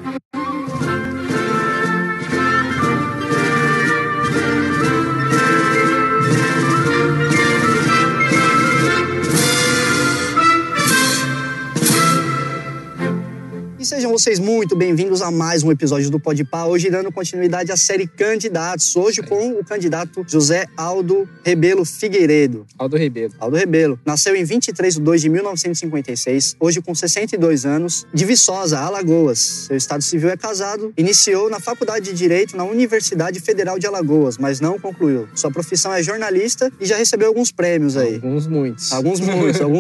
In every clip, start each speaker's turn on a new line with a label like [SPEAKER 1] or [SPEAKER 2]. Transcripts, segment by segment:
[SPEAKER 1] E sejam vocês muito bem-vindos a mais um episódio do Podpah, hoje dando continuidade à série Candidatos, hoje com o candidato José Aldo Rebelo Figueiredo.
[SPEAKER 2] Aldo
[SPEAKER 1] Rebelo. Nasceu em 23 de 2 de 1956, hoje com 62 anos, de Viçosa, Alagoas. Seu estado civil é casado, iniciou na Faculdade de Direito na Universidade Federal de Alagoas, mas não concluiu. Sua profissão é jornalista e já recebeu alguns prêmios aí. Alguns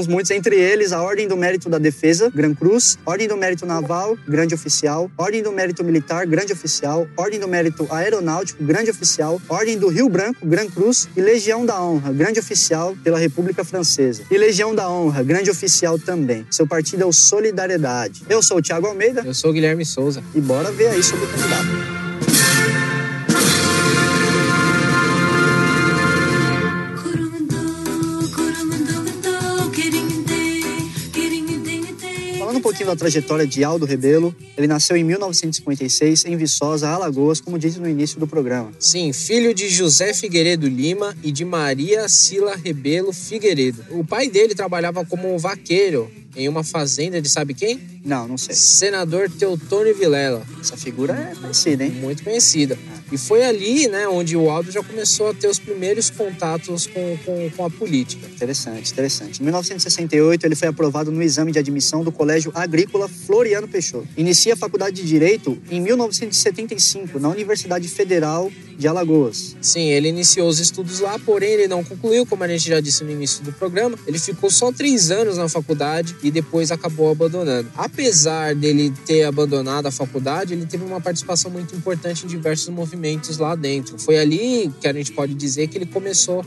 [SPEAKER 1] muitos, entre eles a Ordem do Mérito da Defesa, Gran Cruz, Ordem do Mérito Naval, Grande Oficial, Ordem do Mérito Militar, Grande Oficial, Ordem do Mérito Aeronáutico, Grande Oficial, Ordem do Rio Branco, Gran Cruz e Legião da Honra, Grande Oficial pela República Francesa. E Legião da Honra, Grande Oficial também. Seu partido é o Solidariedade. Eu sou o Thiago Almeida.
[SPEAKER 2] Eu sou o Guilherme Souza.
[SPEAKER 1] E bora ver aí sobre o candidato. Um pouquinho da trajetória de Aldo Rebelo. Ele nasceu em 1956 em Viçosa, Alagoas, como disse no início do programa.
[SPEAKER 2] Sim, filho de José Figueiredo Lima e de Maria Cila Rebelo Figueiredo. O pai dele trabalhava como vaqueiro em uma fazenda de sabe quem?
[SPEAKER 1] Não sei.
[SPEAKER 2] Senador Teotônio Vilela.
[SPEAKER 1] Essa figura é conhecida, hein?
[SPEAKER 2] Muito conhecida. E foi ali, né, onde o Aldo já começou a ter os primeiros contatos com a política.
[SPEAKER 1] Interessante. Em 1968, ele foi aprovado no exame de admissão do Colégio Agrícola Floriano Peixoto. Inicia a faculdade de Direito em 1975, na Universidade Federal de Alagoas.
[SPEAKER 2] Sim, ele iniciou os estudos lá, porém ele não concluiu, como a gente já disse no início do programa. Ele ficou só 3 anos na faculdade e depois acabou abandonando. Apesar dele ter abandonado a faculdade, ele teve uma participação muito importante em diversos movimentos lá dentro. Foi ali que a gente pode dizer que ele começou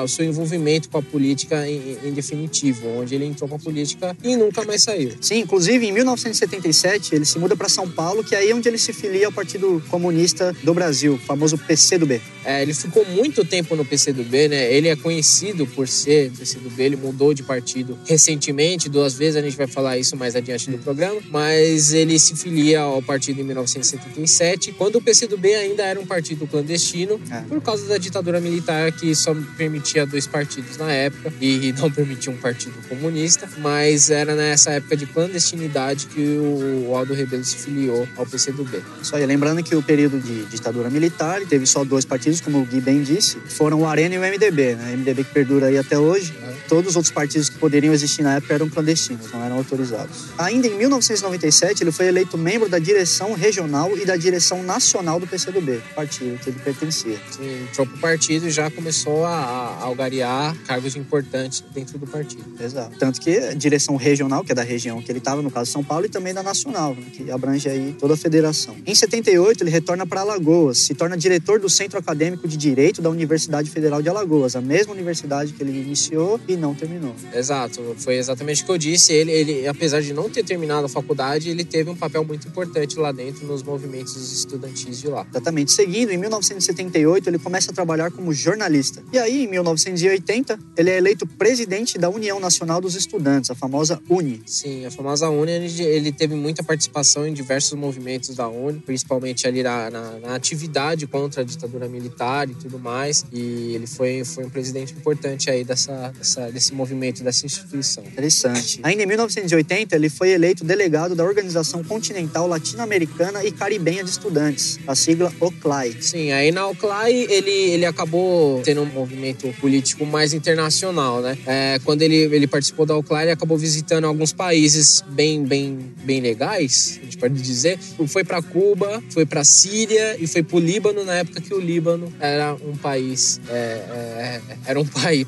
[SPEAKER 2] seu envolvimento com a política em definitivo, onde ele entrou com a política e nunca mais saiu.
[SPEAKER 1] Sim, inclusive em 1977 ele se muda para São Paulo, que é aí onde ele se filia ao Partido Comunista do Brasil, o famoso PCdoB.
[SPEAKER 2] Ele ficou muito tempo no PCdoB, né? Ele é conhecido por ser PCdoB, ele mudou de partido recentemente, 2 vezes, a gente vai falar isso mais adiante no programa, mas ele se filia ao partido em 1977, quando o PCdoB ainda era um partido clandestino, por causa da ditadura militar que só permitia 2 partidos na época e não permitia um partido comunista, mas era nessa época de clandestinidade que o Aldo Rebelo se filiou ao PCdoB.
[SPEAKER 1] Só aí, lembrando que o período de ditadura militar, ele teve só 2 partidos, como o Gui bem disse, foram o Arena e o MDB, né? O MDB que perdura aí até hoje. Todos os outros partidos que poderiam existir na época eram clandestinos, não eram autorizados. Ainda em 1997, ele foi eleito membro da direção regional e da direção nacional do PCdoB, partido que ele pertencia.
[SPEAKER 2] Sim, entrou pro partido e já começou a algarear cargos importantes dentro do partido.
[SPEAKER 1] Exato. Tanto que a direção regional, que é da região que ele estava, no caso São Paulo, e também da nacional, né, que abrange aí toda a federação. Em 78, ele retorna para Alagoas, se torna diretor do Centro Acadêmico de Direito da Universidade Federal de Alagoas, a mesma universidade que ele iniciou e não terminou.
[SPEAKER 2] Exato, foi exatamente o que eu disse. Ele, apesar de não ter terminado a faculdade, ele teve um papel muito importante lá dentro nos movimentos estudantis de lá.
[SPEAKER 1] Exatamente. Seguindo, em 1978, ele começa a trabalhar como jornalista. E aí, em 1980, ele é eleito presidente da União Nacional dos Estudantes, a famosa UNE.
[SPEAKER 2] Sim, a famosa UNE, ele teve muita participação em diversos movimentos da UNE, principalmente ali na atividade contra a ditadura militar e tudo mais. E ele foi um presidente importante aí desse movimento, dessa instituição.
[SPEAKER 1] Interessante. Ainda em 1980, ele foi eleito delegado da Organização Continental Latino-Americana e Caribenha de Estudantes, a sigla OCLAI.
[SPEAKER 2] Sim, aí na OCLAI ele acabou tendo um movimento político mais internacional, né? Quando ele participou da OCLAI, ele acabou visitando alguns países bem legais, a gente pode dizer. Foi para Cuba, foi para Síria e foi pro Líbano, na época que o Líbano era um país,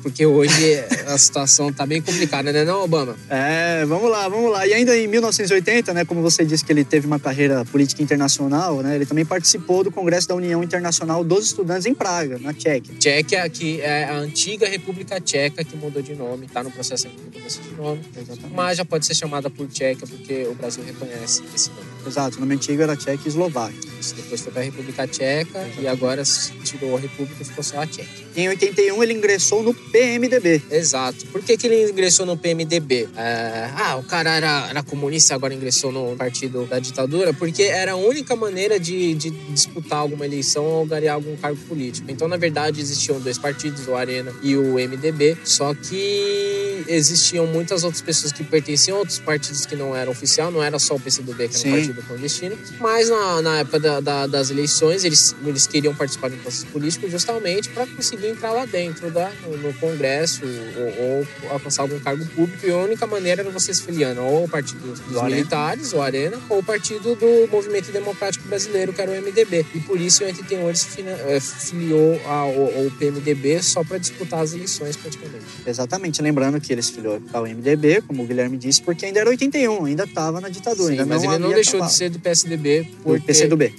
[SPEAKER 2] porque hoje a situação tá bem complicada, né, não, Obama?
[SPEAKER 1] Vamos lá. E ainda em 1980, né, como você disse que ele teve uma carreira política internacional, né, ele também participou do Congresso da União Internacional dos Estudantes em Praga, na Tchequia.
[SPEAKER 2] Tchequia, que é a antiga República Tcheca, que mudou de nome, tá no processo de mudança de nome.
[SPEAKER 1] Exatamente.
[SPEAKER 2] Mas já pode ser chamada por Tchequia, porque o Brasil reconhece esse nome.
[SPEAKER 1] Exato, o nome antigo era Tcheca e Eslováquia.
[SPEAKER 2] Isso, depois foi para a República Tcheca e agora tirou a República e ficou só a Tcheca.
[SPEAKER 1] Em 81 ele ingressou no PMDB.
[SPEAKER 2] Exato. Por que ele ingressou no PMDB? O cara era comunista e agora ingressou no partido da ditadura? Porque era a única maneira de disputar alguma eleição ou ganhar algum cargo político. Então, na verdade, existiam dois partidos, o Arena e o MDB, só que existiam muitas outras pessoas que pertenciam a outros partidos que não eram oficial, não era só o PCdoB, que era um partido clandestino, mas na época das eleições, eles queriam participar do processo político justamente para conseguir entrar lá dentro no Congresso ou alcançar algum cargo público, e a única maneira era você se filiando ou o Partido dos Militares, o Arena, ou o Partido do Movimento Democrático Brasileiro, que era o MDB. E por isso, em 81, ele se filiou ao PMDB só para disputar as eleições, praticamente.
[SPEAKER 1] Exatamente, lembrando que ele se filiou ao MDB, como o Guilherme disse, porque ainda era 81, ainda estava na ditadura.
[SPEAKER 2] Sim,
[SPEAKER 1] ainda
[SPEAKER 2] mas ele não deixou de ser do PSDB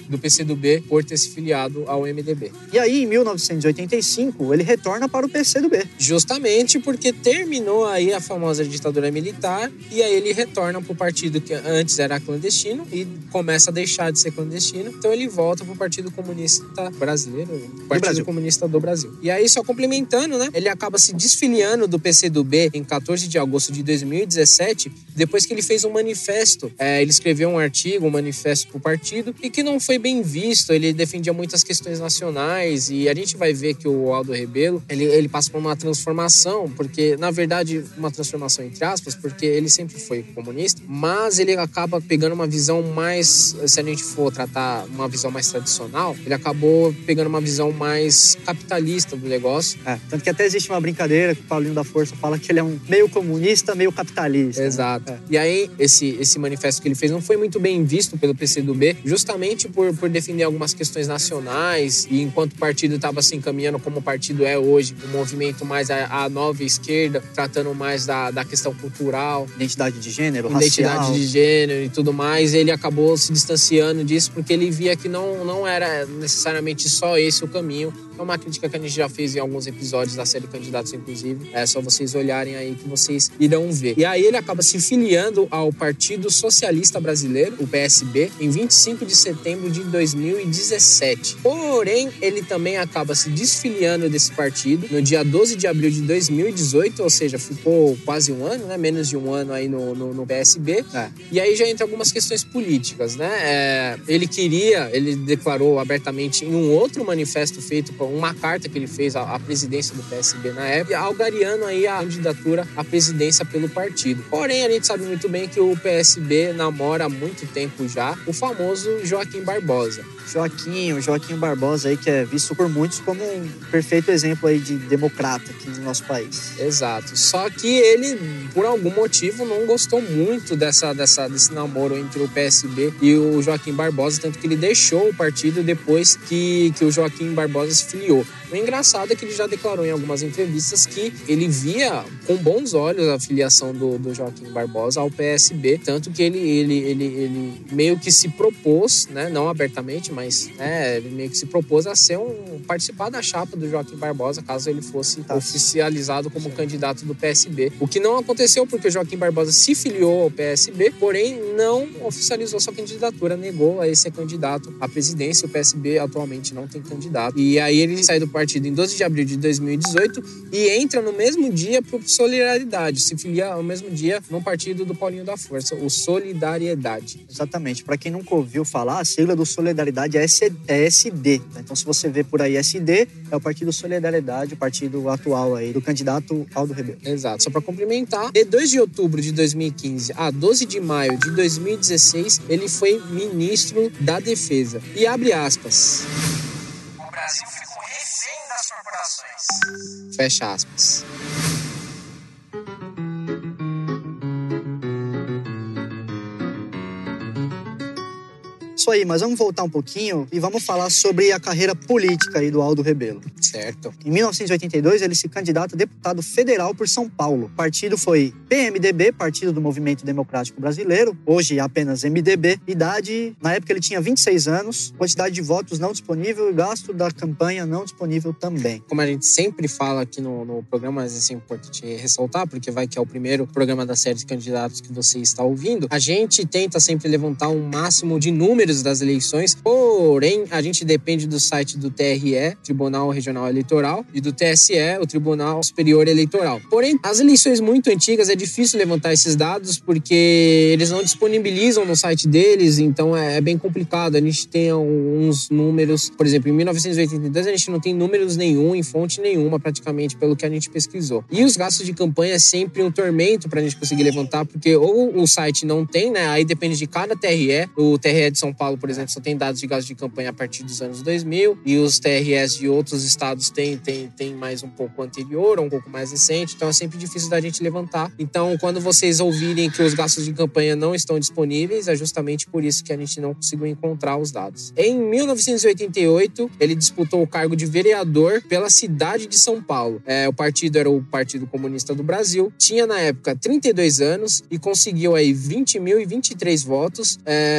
[SPEAKER 2] do PCdoB por ter se filiado ao MDB.
[SPEAKER 1] E aí, em 1985, ele retorna para o PCdoB.
[SPEAKER 2] Justamente porque terminou aí a famosa ditadura militar, e aí ele retorna para o partido que antes era clandestino e começa a deixar de ser clandestino. Então ele volta para o Partido Comunista Brasileiro, Partido Comunista do Brasil. E aí, só complementando, né? Ele acaba se desfiliando do PCdoB em 14 de agosto de 2017, depois que ele fez um manifesto. Ele escreveu um artigo, um manifesto para o partido, e que não foi bem visto. Ele defendia muitas questões nacionais, e a gente vai ver que o Aldo Rebelo, ele passa por uma transformação, porque, na verdade, uma transformação entre aspas, porque ele sempre foi comunista, mas ele acaba pegando uma visão mais, se a gente for tratar uma visão mais tradicional, ele acabou pegando uma visão mais capitalista do negócio.
[SPEAKER 1] Tanto que até existe uma brincadeira que o Paulinho da Força fala que ele é um meio comunista, meio capitalista.
[SPEAKER 2] Exato. Né? E aí, esse manifesto que ele fez não foi muito bem visto pelo PCdoB, justamente por defender algumas questões nacionais, e enquanto o partido estava se encaminhando como o partido é hoje, um movimento mais a nova esquerda, tratando mais da questão cultural.
[SPEAKER 1] Identidade de gênero,
[SPEAKER 2] racial. De gênero e tudo mais, ele acabou se distanciando disso porque ele via que não era necessariamente só esse o caminho. É uma crítica que a gente já fez em alguns episódios da série Candidatos, inclusive. É só vocês olharem aí que vocês irão ver. E aí ele acaba se filiando ao Partido Socialista Brasileiro, o PSB, em 25 de setembro de 2017. Porém, ele também acaba se desfiliando desse partido no dia 12 de abril de 2018, ou seja, ficou quase um ano, né? Menos de um ano aí no PSB. E aí já entra algumas questões políticas, né? Ele declarou abertamente em um outro manifesto feito por uma carta que ele fez à presidência do PSB na época, algariando aí a candidatura à presidência pelo partido. Porém, a gente sabe muito bem que o PSB namora há muito tempo já o famoso Joaquim Barbosa.
[SPEAKER 1] O Joaquim Barbosa aí, que é visto por muitos como um perfeito exemplo aí de democrata aqui no nosso país.
[SPEAKER 2] Exato. Só que ele, por algum motivo, não gostou muito desse namoro entre o PSB e o Joaquim Barbosa, tanto que ele deixou o partido depois que o Joaquim Barbosa se filiou. O engraçado é que ele já declarou em algumas entrevistas que ele via com bons olhos a filiação do Joaquim Barbosa ao PSB, tanto que ele meio que se propôs, né, não abertamente, mas ele meio que se propôs a participar da chapa do Joaquim Barbosa, caso ele fosse oficializado como candidato do PSB. O que não aconteceu porque o Joaquim Barbosa se filiou ao PSB, porém não oficializou sua candidatura, negou a ser candidato à presidência. O PSB atualmente não tem candidato. E aí ele sai do partido em 12 de abril de 2018 e entra no mesmo dia pro Solidariedade, se filia ao mesmo dia no partido do Paulinho da Força, o Solidariedade.
[SPEAKER 1] Exatamente. Para quem nunca ouviu falar, a sigla do Solidariedade é SD. Então, se você vê por aí SD, é o Partido Solidariedade, o partido atual aí do candidato Aldo Rebelo.
[SPEAKER 2] Exato. Só para complementar, de 2 de outubro de 2015 a 12 de maio de 2016, ele foi ministro da Defesa. E abre aspas. O Brasil ficou refém das corporações. Fecha aspas.
[SPEAKER 1] Isso aí, mas vamos voltar um pouquinho e vamos falar sobre a carreira política aí do Aldo Rebelo.
[SPEAKER 2] Certo.
[SPEAKER 1] Em 1982, ele se candidata a deputado federal por São Paulo. O partido foi PMDB, Partido do Movimento Democrático Brasileiro, hoje apenas MDB. Idade, na época ele tinha 26 anos, quantidade de votos não disponível e gasto da campanha não disponível também.
[SPEAKER 2] Como a gente sempre fala aqui no programa, mas isso é importante ressaltar, porque vai que é o primeiro programa da série de candidatos que você está ouvindo, a gente tenta sempre levantar um máximo de números das eleições, porém, a gente depende do site do TRE, Tribunal Regional Eleitoral, e do TSE, o Tribunal Superior Eleitoral. Porém, as eleições muito antigas é difícil levantar esses dados, porque eles não disponibilizam no site deles, então é bem complicado. A gente tem alguns números, por exemplo, em 1982 a gente não tem números nenhum, em fonte nenhuma, praticamente, pelo que a gente pesquisou. E os gastos de campanha é sempre um tormento pra gente conseguir levantar, porque ou o site não tem, né? Aí depende de cada TRE. O TRE de São Paulo, por exemplo, só tem dados de gastos de campanha a partir dos anos 2000, e os TREs de outros estados tem mais um pouco anterior, ou um pouco mais recente, então é sempre difícil da gente levantar. Então, quando vocês ouvirem que os gastos de campanha não estão disponíveis, é justamente por isso que a gente não conseguiu encontrar os dados. Em 1988, ele disputou o cargo de vereador pela cidade de São Paulo. O partido era o Partido Comunista do Brasil, tinha na época 32 anos e conseguiu aí 20.023 votos,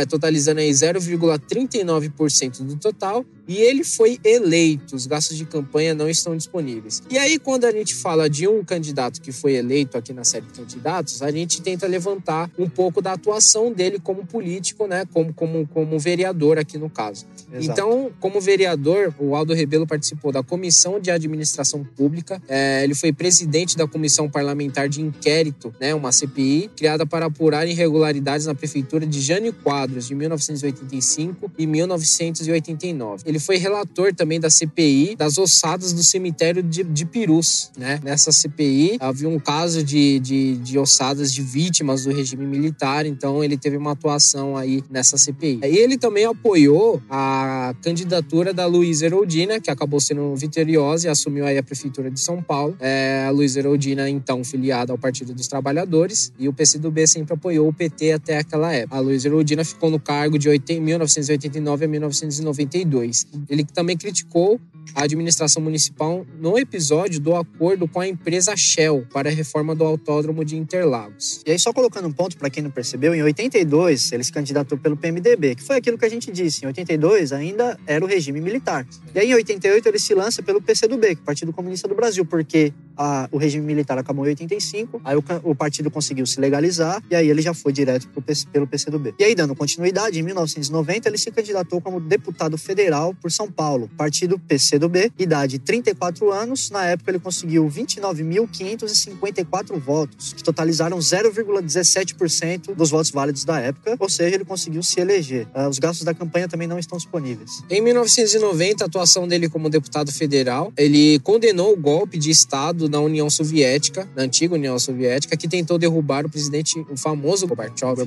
[SPEAKER 2] totalizando aí 0,39% do total, e ele foi eleito. Os gastos de campanha não estão disponíveis. E aí, quando a gente fala de um candidato que foi eleito aqui na série de candidatos, a gente tenta levantar um pouco da atuação dele como político, né? Como vereador aqui no caso.
[SPEAKER 1] Exato.
[SPEAKER 2] Então, como vereador, o Aldo Rebelo participou da Comissão de Administração Pública. Ele foi presidente da Comissão Parlamentar de Inquérito, né? Uma CPI, criada para apurar irregularidades na Prefeitura de Jânio Quadros, de 1985 e 1989. Ele foi relator também da CPI das ossadas do cemitério de Pirus, né? Nessa CPI havia um caso de ossadas de vítimas do regime militar, então ele teve uma atuação aí nessa CPI. E ele também apoiou a candidatura da Luísa Erundina, que acabou sendo vitoriosa e assumiu aí a Prefeitura de São Paulo. A Luísa Erundina, então, filiada ao Partido dos Trabalhadores, e o PCdoB sempre apoiou o PT até aquela época. A Luísa Erundina ficou no cargo de 1989 a 1992. Ele também criticou a administração municipal no episódio do acordo com a empresa Shell para a reforma do Autódromo de Interlagos.
[SPEAKER 1] E aí, só colocando um ponto para quem não percebeu, em 82 ele se candidatou pelo PMDB, que foi aquilo que a gente disse. Em 82 ainda era o regime militar. E aí, em 88 ele se lança pelo PCdoB, que é o Partido Comunista do Brasil, porque o regime militar acabou em 85, aí o partido conseguiu se legalizar, e aí ele já foi direto pelo PCdoB. E aí, dando continuidade, em 1990 ele se candidatou como deputado federal por São Paulo, partido PCdoB, idade 34 anos. Na época ele conseguiu 29.554 votos, que totalizaram 0,17% dos votos válidos da época, ou seja, ele conseguiu se eleger. Os gastos da campanha também não estão disponíveis.
[SPEAKER 2] Em 1990, a atuação dele como deputado federal, ele condenou o golpe de Estado na União Soviética, na antiga União Soviética, que tentou derrubar o famoso Gorbachev.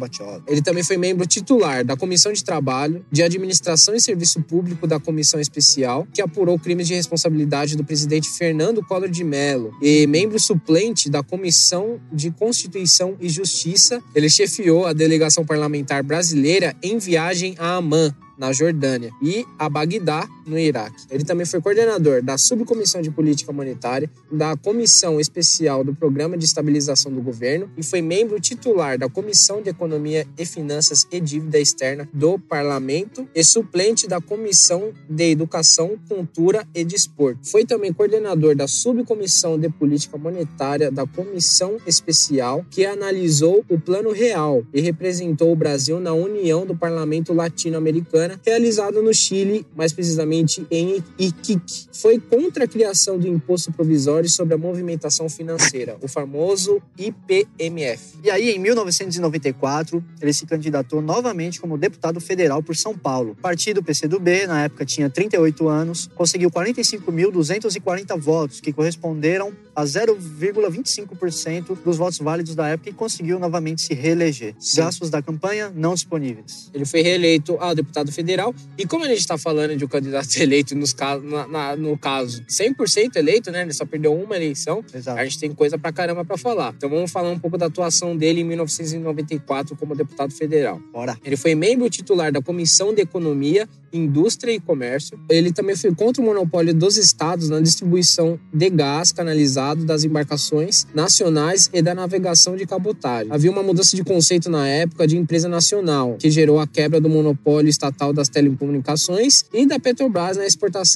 [SPEAKER 2] Ele também foi membro titular da Comissão de Trabalho, de Administração e Serviço Público da Comissão Especial, que apurou crimes de responsabilidade do presidente Fernando Collor de Mello, e membro suplente da Comissão de Constituição e Justiça. Ele chefiou a delegação parlamentar brasileira em viagem a Amman, na Jordânia, e a Bagdá, no Iraque. Ele também foi coordenador da Subcomissão de Política Monetária, da Comissão Especial do Programa de Estabilização do Governo e foi membro titular da Comissão de Economia e Finanças e Dívida Externa do Parlamento e suplente da Comissão de Educação, Cultura e Desporto. Foi também coordenador da Subcomissão de Política Monetária da Comissão Especial, que analisou o Plano Real e representou o Brasil na União do Parlamento Latino-Americano, realizado no Chile, mais precisamente em Iquique. Foi contra a criação do Imposto Provisório sobre a Movimentação Financeira, o famoso IPMF.
[SPEAKER 1] E aí, em 1994, ele se candidatou novamente como deputado federal por São Paulo. O partido PCdoB, na época, tinha 38 anos, conseguiu 45.240 votos, que corresponderam a 0,25% dos votos válidos da época e conseguiu novamente se reeleger. Sim. Gastos da campanha não disponíveis.
[SPEAKER 2] Ele foi reeleito a deputado federal, e como a gente está falando de um candidato eleito no caso 100% eleito, né? Ele só perdeu uma eleição.
[SPEAKER 1] Exato.
[SPEAKER 2] A gente tem coisa pra caramba pra falar. Então vamos falar um pouco da atuação dele em 1994 como deputado federal.
[SPEAKER 1] Bora.
[SPEAKER 2] Ele foi membro titular da Comissão de Economia indústria e comércio. Ele também foi contra o monopólio dos estados na distribuição de gás canalizado das embarcações nacionais e da navegação de cabotagem. Havia uma mudança de conceito na época de empresa nacional, que gerou a quebra do monopólio estatal das telecomunicações e da Petrobras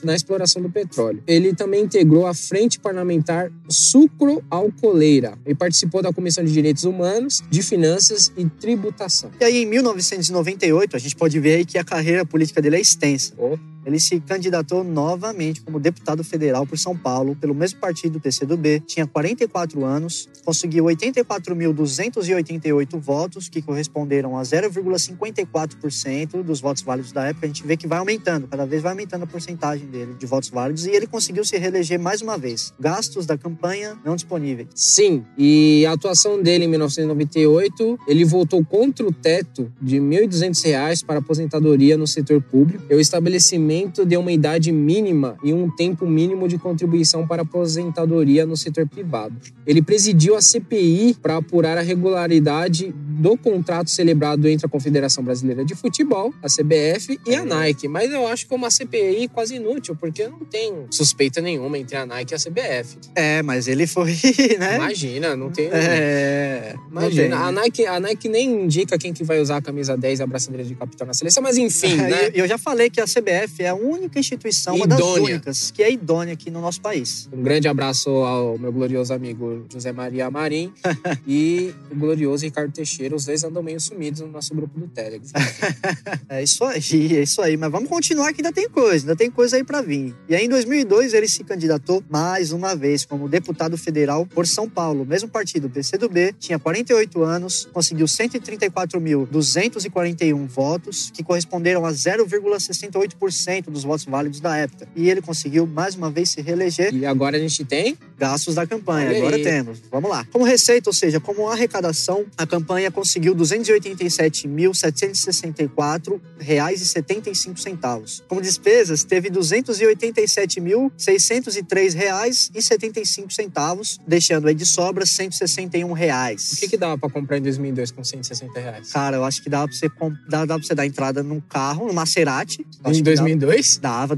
[SPEAKER 2] na exploração do petróleo. Ele também integrou a Frente Parlamentar Sucro-Alcooleira e participou da Comissão de Direitos Humanos, de Finanças e Tributação.
[SPEAKER 1] E aí, em 1998, a gente pode ver aí que a carreira política dele é extensa. Ele se candidatou novamente como deputado federal por São Paulo, pelo mesmo partido, PCdoB. Tinha 44 anos, conseguiu 84.288 votos, que corresponderam a 0,54% dos votos válidos da época. A gente vê que vai aumentando, cada vez vai aumentando a porcentagem dele de votos válidos. E ele conseguiu se reeleger mais uma vez. Gastos da campanha não disponíveis.
[SPEAKER 2] Sim, e a atuação dele em 1998, ele votou contra o teto de R$ 1.200 para aposentadoria no setor público. O estabelecimento de uma idade mínima e um tempo mínimo de contribuição para aposentadoria no setor privado. Ele presidiu a CPI para apurar a regularidade do contrato celebrado entre a Confederação Brasileira de Futebol, a CBF, e a Nike. Mas eu acho que é uma CPI quase inútil, porque não tem suspeita nenhuma entre a Nike e a CBF.
[SPEAKER 1] Mas ele foi, né?
[SPEAKER 2] Imagina, não tem... Imagina, a Nike nem indica quem que vai usar a camisa 10 e a braçadeira de capitão na seleção, mas enfim, né?
[SPEAKER 1] Eu já falei que a CBF é a única instituição, uma das únicas, que é idônea aqui no nosso país.
[SPEAKER 2] Um grande abraço ao meu glorioso amigo José Maria Amarim e o glorioso Ricardo Teixeira. Os dois andam meio sumidos no nosso grupo do Telegram.
[SPEAKER 1] É isso aí. Mas vamos continuar que ainda tem coisa aí pra vir. E aí, em 2002, ele se candidatou mais uma vez como deputado federal por São Paulo. Mesmo partido, PCdoB, tinha 48 anos, conseguiu 134.241 votos, que corresponderam a 0,68% dos votos válidos da época. E ele conseguiu mais uma vez se reeleger.
[SPEAKER 2] E agora a gente tem
[SPEAKER 1] gastos da campanha. Agora temos. Vamos lá. Como receita, ou seja, como arrecadação, a campanha conseguiu R$ 287.764,75. Como despesas, teve R$ 287.603,75, deixando aí de sobra R$ 161.
[SPEAKER 2] O que dava pra comprar em 2002 com R$ 160?
[SPEAKER 1] Cara, eu acho que dava pra você dar entrada num carro, num Maserati.
[SPEAKER 2] Em 2002?
[SPEAKER 1] Dava,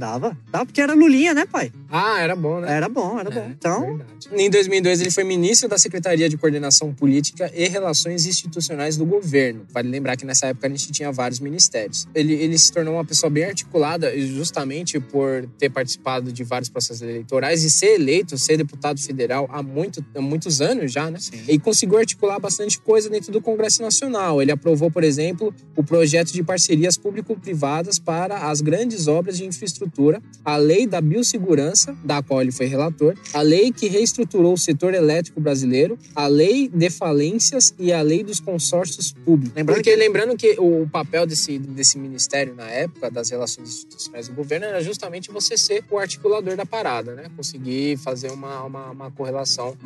[SPEAKER 1] porque era Lulinha, né, pai?
[SPEAKER 2] Ah, era bom, né?
[SPEAKER 1] Era bom. Então...
[SPEAKER 2] Verdade. Em 2002, ele foi ministro da Secretaria de Coordenação Política e Relações Institucionais do Governo. Vale lembrar que nessa época a gente tinha vários ministérios. Ele se tornou uma pessoa bem articulada justamente por ter participado de vários processos eleitorais e ser eleito, ser deputado federal há muitos anos já, né?
[SPEAKER 1] Sim.
[SPEAKER 2] E conseguiu articular bastante coisa dentro do Congresso Nacional. Ele aprovou, por exemplo, o projeto de parcerias público-privadas para as grandes obras de infraestrutura, a Lei da Biossegurança, da qual ele foi relator, a lei que reestruturou o setor elétrico brasileiro, a Lei de Falências e a Lei dos Consórcios Públicos. Lembrando que o papel desse ministério na época, das relações institucionais do governo, era justamente você ser o articulador da parada, né? Conseguir fazer uma correlação,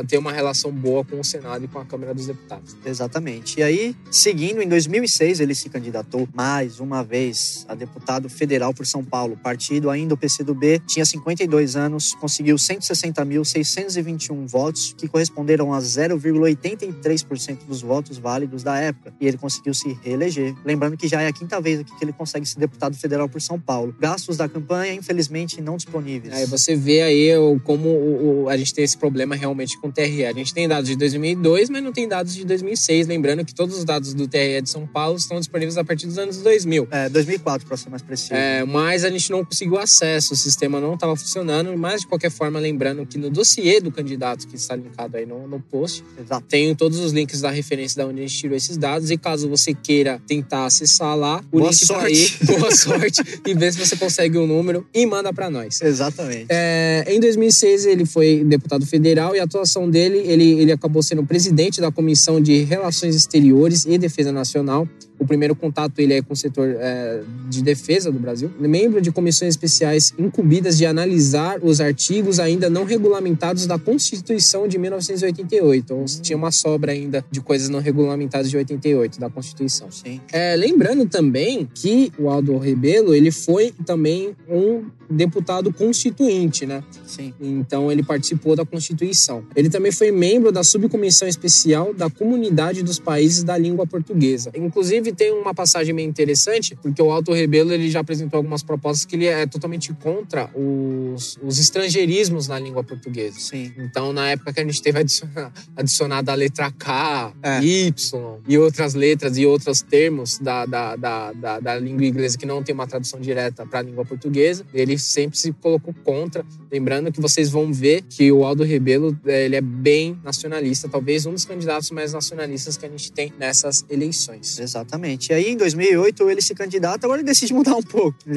[SPEAKER 2] ter uma relação boa com o Senado e com a Câmara dos Deputados.
[SPEAKER 1] Exatamente. E aí, seguindo, em 2006, ele se candidatou mais uma vez a deputado federal por São Paulo. Partido ainda o PCdoB, tinha 52 anos, conseguiu 160.621 votos, que corresponderam a 0,83% dos votos válidos da época. E ele conseguiu se reeleger. Lembrando que já é a quinta vez aqui que ele consegue ser deputado federal por São Paulo. Gastos da campanha, infelizmente, não disponíveis.
[SPEAKER 2] Aí você vê aí como a gente tem esse problema realmente com o TRE. A gente tem dados de 2002, mas não tem dados de 2006. Lembrando que todos os dados do TRE de São Paulo estão disponíveis a partir dos anos 2000.
[SPEAKER 1] 2004, para ser mais preciso.
[SPEAKER 2] Mas a gente não conseguiu acesso, o sistema não estava funcionando. Mas, de qualquer forma, lembrando que no dossiê do candidato, que está linkado aí no post,
[SPEAKER 1] Exato.
[SPEAKER 2] Tem todos os links da referência da onde a gente tirou esses dados. E caso você queira tentar acessar lá, o link tá aí. Boa sorte. E vê se você consegue o número e manda para nós.
[SPEAKER 1] Exatamente.
[SPEAKER 2] Em 2006, ele foi deputado federal e a atuação dele, ele acabou sendo presidente da Comissão de Relações Exteriores e Defesa Nacional. O primeiro contato ele é com o setor de defesa do Brasil. Membro de comissões especiais incumbidas de analisar os artigos ainda não regulamentados da Constituição de 1988. Ou tinha uma sobra ainda de coisas não regulamentadas de 88 da Constituição.
[SPEAKER 1] Sim.
[SPEAKER 2] Lembrando também que o Aldo Rebelo, ele foi também um deputado constituinte, né?
[SPEAKER 1] Sim.
[SPEAKER 2] Então ele participou da Constituição. Ele também foi membro da Subcomissão Especial da Comunidade dos Países da Língua Portuguesa. Inclusive, Inclusive, tem uma passagem meio interessante, porque o Aldo Rebelo ele já apresentou algumas propostas que ele é totalmente contra os estrangeirismos na língua portuguesa.
[SPEAKER 1] Sim.
[SPEAKER 2] Então, na época que a gente teve adicionado a letra K, Y e outras letras e outros termos da língua inglesa que não tem uma tradução direta para a língua portuguesa, ele sempre se colocou contra. Lembrando que vocês vão ver que o Aldo Rebelo ele é bem nacionalista, talvez um dos candidatos mais nacionalistas que a gente tem nessas eleições.
[SPEAKER 1] Exatamente. E aí, em 2008, ele se candidata, agora ele decide mudar um pouco. E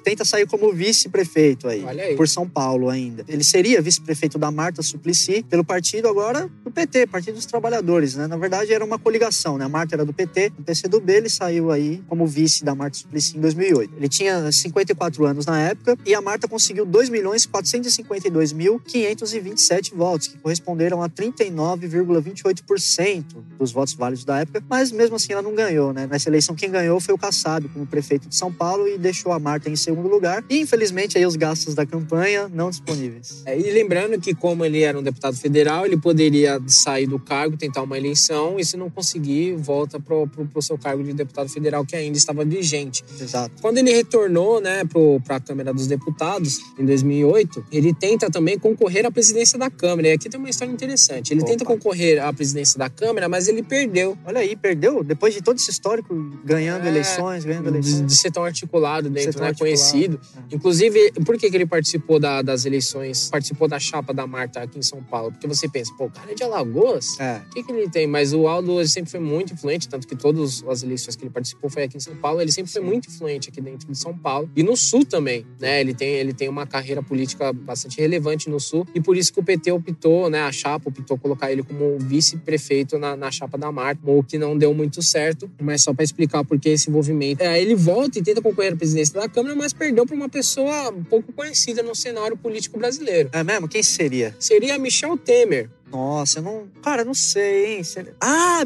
[SPEAKER 1] tenta sair como vice-prefeito aí, por São Paulo ainda. Ele seria vice-prefeito da Marta Suplicy, pelo partido agora do PT, Partido dos Trabalhadores, né? Na verdade, era uma coligação, né? A Marta era do PT, do PCdoB, ele saiu aí como vice da Marta Suplicy em 2008. Ele tinha 54 anos na época e a Marta conseguiu 2.452.527 votos, que corresponderam a 39,28% dos votos válidos da época, mas mesmo assim ela não ganhou, né? Nessa eleição quem ganhou foi o Kassab como prefeito de São Paulo e deixou a Marta em segundo lugar. E infelizmente aí os gastos da campanha não disponíveis.
[SPEAKER 2] E lembrando que como ele era um deputado federal, ele poderia sair do cargo, tentar uma eleição e se não conseguir, volta pro seu cargo de deputado federal que ainda estava vigente.
[SPEAKER 1] Exato.
[SPEAKER 2] Quando ele retornou, né, para a Câmara dos Deputados em 2008, ele tenta também concorrer à presidência da Câmara. E aqui tem uma história interessante. Ele tenta concorrer à presidência da Câmara, mas ele perdeu.
[SPEAKER 1] Olha aí, perdeu? Depois de todo esse histórico, ganhando eleições.
[SPEAKER 2] De ser tão articulado dentro, né? Conhecido. Inclusive, por que ele participou das eleições, participou da chapa da Marta aqui em São Paulo? Porque você pensa, o cara é de Alagoas? O que ele tem? Mas o Aldo ele sempre foi muito influente, tanto que todas as eleições que ele participou foi aqui em São Paulo. Ele sempre foi muito influente aqui dentro de São Paulo. E no Sul também, né? Ele tem uma carreira política bastante relevante no Sul. E por isso que o PT optou, né? A chapa optou colocar ele como vice-prefeito na chapa da Marta, o que não deu muito certo. Mas só para explicar por que esse envolvimento. Ele volta e tenta concorrer à presidência da Câmara, mas perdeu para uma pessoa pouco conhecida no cenário político brasileiro.
[SPEAKER 1] É mesmo? Quem seria?
[SPEAKER 2] Seria Michel Temer.
[SPEAKER 1] Nossa, eu não... Cara, não sei, hein?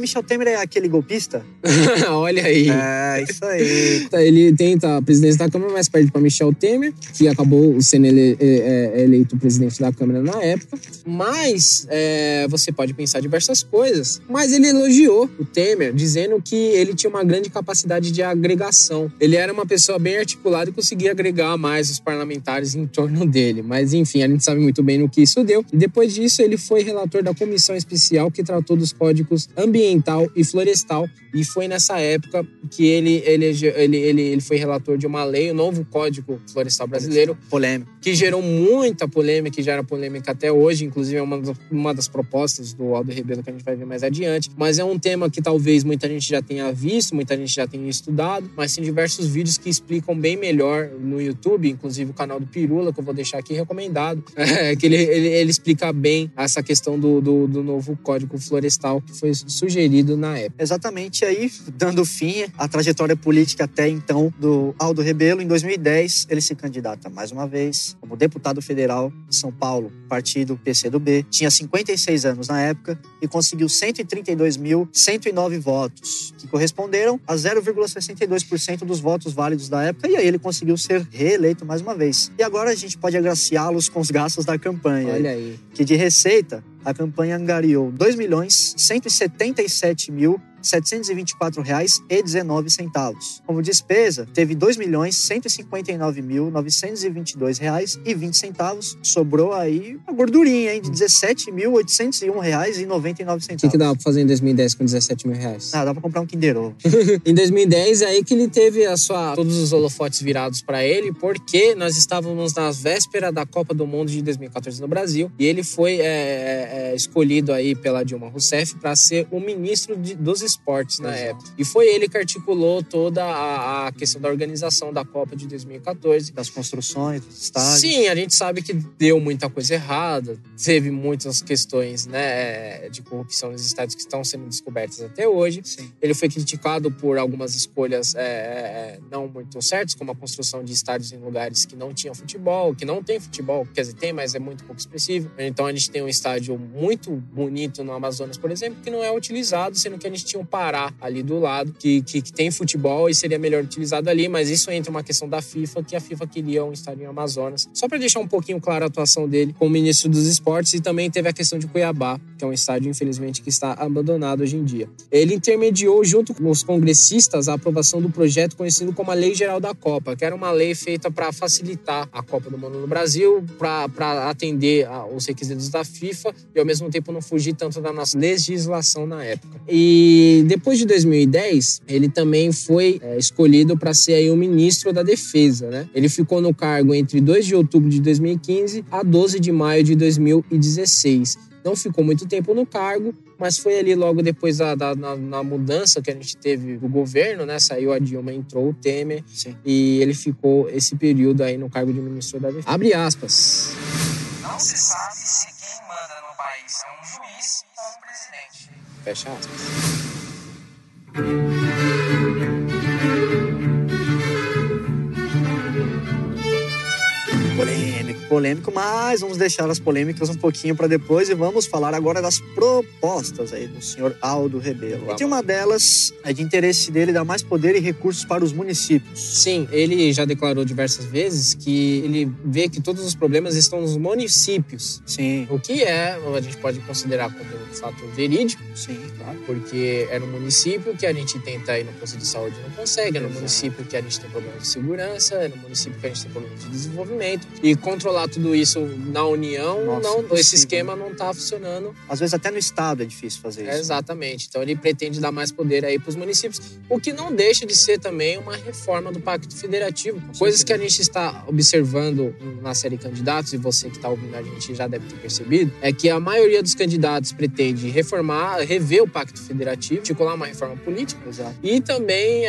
[SPEAKER 1] Michel Temer é aquele golpista?
[SPEAKER 2] Olha aí.
[SPEAKER 1] É, isso aí.
[SPEAKER 2] Ele tenta a presidência da Câmara, mas perde para Michel Temer, que acabou sendo eleito presidente da Câmara na época. Mas você pode pensar diversas coisas. Mas ele elogiou o Temer, dizendo que ele tinha uma grande capacidade de agregação. Ele era uma pessoa bem articulada e conseguia agregar mais os parlamentares em torno dele. Mas, enfim, a gente sabe muito bem no que isso deu. E depois disso, ele foi relator da comissão especial que tratou dos códigos ambiental e florestal, e foi nessa época que ele foi relator de uma lei, o novo Código Florestal Brasileiro,
[SPEAKER 1] polêmico,
[SPEAKER 2] que gerou muita polêmica, e gera polêmica até hoje, inclusive é uma das propostas do Aldo Rebelo que a gente vai ver mais adiante, mas é um tema que talvez muita gente já tenha visto, muita gente já tenha estudado, mas tem diversos vídeos que explicam bem melhor no YouTube, inclusive o canal do Pirula, que eu vou deixar aqui recomendado, que ele explica bem essa questão do novo Código Florestal que foi sugerido na época.
[SPEAKER 1] Exatamente, aí dando fim à trajetória política até então do Aldo Rebelo, em 2010 ele se candidata mais uma vez como deputado federal de São Paulo, partido PCdoB, tinha 56 anos na época e conseguiu 132.109 votos, que corresponderam a 0,62% dos votos válidos da época, e aí ele conseguiu ser reeleito mais uma vez. E agora a gente pode agraciá-los com os gastos da campanha.
[SPEAKER 2] Olha aí.
[SPEAKER 1] Que de receita, a campanha angariou R$ 2.177.724,19. Como despesa, teve R$ 2.159.922,20. Sobrou aí uma gordurinha, hein, de R$ 17.801,99.
[SPEAKER 2] O que dava pra fazer em 2010 com R$17 mil?
[SPEAKER 1] Dá pra comprar um Kinder Ovo.
[SPEAKER 2] Em 2010 é aí que ele teve todos os holofotes virados para ele, porque nós estávamos na véspera da Copa do Mundo de 2014 no Brasil, e ele foi escolhido aí pela Dilma Rousseff para ser o ministro dos esportes na época. E foi ele que articulou toda a questão da organização da Copa de 2014.
[SPEAKER 1] Das construções, dos estádios.
[SPEAKER 2] Sim, a gente sabe que deu muita coisa errada, teve muitas questões, né, de corrupção nos estádios que estão sendo descobertas até hoje.
[SPEAKER 1] Sim.
[SPEAKER 2] Ele foi criticado por algumas escolhas não muito certas, como a construção de estádios em lugares que não tinham futebol, que não tem futebol, quer dizer, tem, mas é muito pouco expressivo. Então a gente tem um estádio muito bonito no Amazonas, por exemplo, que não é utilizado, sendo que a gente tinha tinha o Pará ali do lado, que tem futebol e seria melhor utilizado ali, mas isso entra uma questão da FIFA, que a FIFA queria um estádio em Amazonas. Só para deixar um pouquinho clara a atuação dele como ministro dos esportes, e também teve a questão de Cuiabá, que é um estádio, infelizmente, que está abandonado hoje em dia. Ele intermediou, junto com os congressistas, a aprovação do projeto conhecido como a Lei Geral da Copa, que era uma lei feita para facilitar a Copa do Mundo no Brasil, para atender os requisitos da FIFA e, ao mesmo tempo, não fugir tanto da nossa legislação na época. E depois de 2010, ele também foi escolhido para ser aí o ministro da Defesa, né? Ele ficou no cargo entre 2 de outubro de 2015 a 12 de maio de 2016. Não ficou muito tempo no cargo, mas foi ali logo depois na mudança que a gente teve do governo, né? Saiu a Dilma, entrou o Temer.
[SPEAKER 1] Sim.
[SPEAKER 2] E ele ficou esse período aí no cargo de ministro da Defesa. Abre aspas.
[SPEAKER 3] Não se sabe se quem manda no país é um juiz ou um presidente.
[SPEAKER 2] Fecha aspas.
[SPEAKER 1] Polêmico, mas vamos deixar as polêmicas um pouquinho para depois e vamos falar agora das propostas aí do senhor Aldo Rebelo. E uma delas é de interesse dele dar mais poder e recursos para os municípios.
[SPEAKER 2] Sim, ele já declarou diversas vezes que ele vê que todos os problemas estão nos municípios.
[SPEAKER 1] Sim.
[SPEAKER 2] O que a gente pode considerar como um fato verídico.
[SPEAKER 1] Sim, claro.
[SPEAKER 2] Porque é no município que a gente tenta ir no posto de saúde e não consegue, é no município que a gente tem problemas de segurança, é no município que a gente tem problemas de desenvolvimento. E controlar tudo isso na União, esse esquema não está funcionando.
[SPEAKER 1] Às vezes até no Estado é difícil fazer isso.
[SPEAKER 2] Exatamente. Então ele pretende dar mais poder aí para os municípios, o que não deixa de ser também uma reforma do Pacto Federativo. Coisas que a gente está observando na série Candidatos, e você que está ouvindo a gente já deve ter percebido, é que a maioria dos candidatos pretende rever o Pacto Federativo, articular uma reforma política.
[SPEAKER 1] Exato.
[SPEAKER 2] E também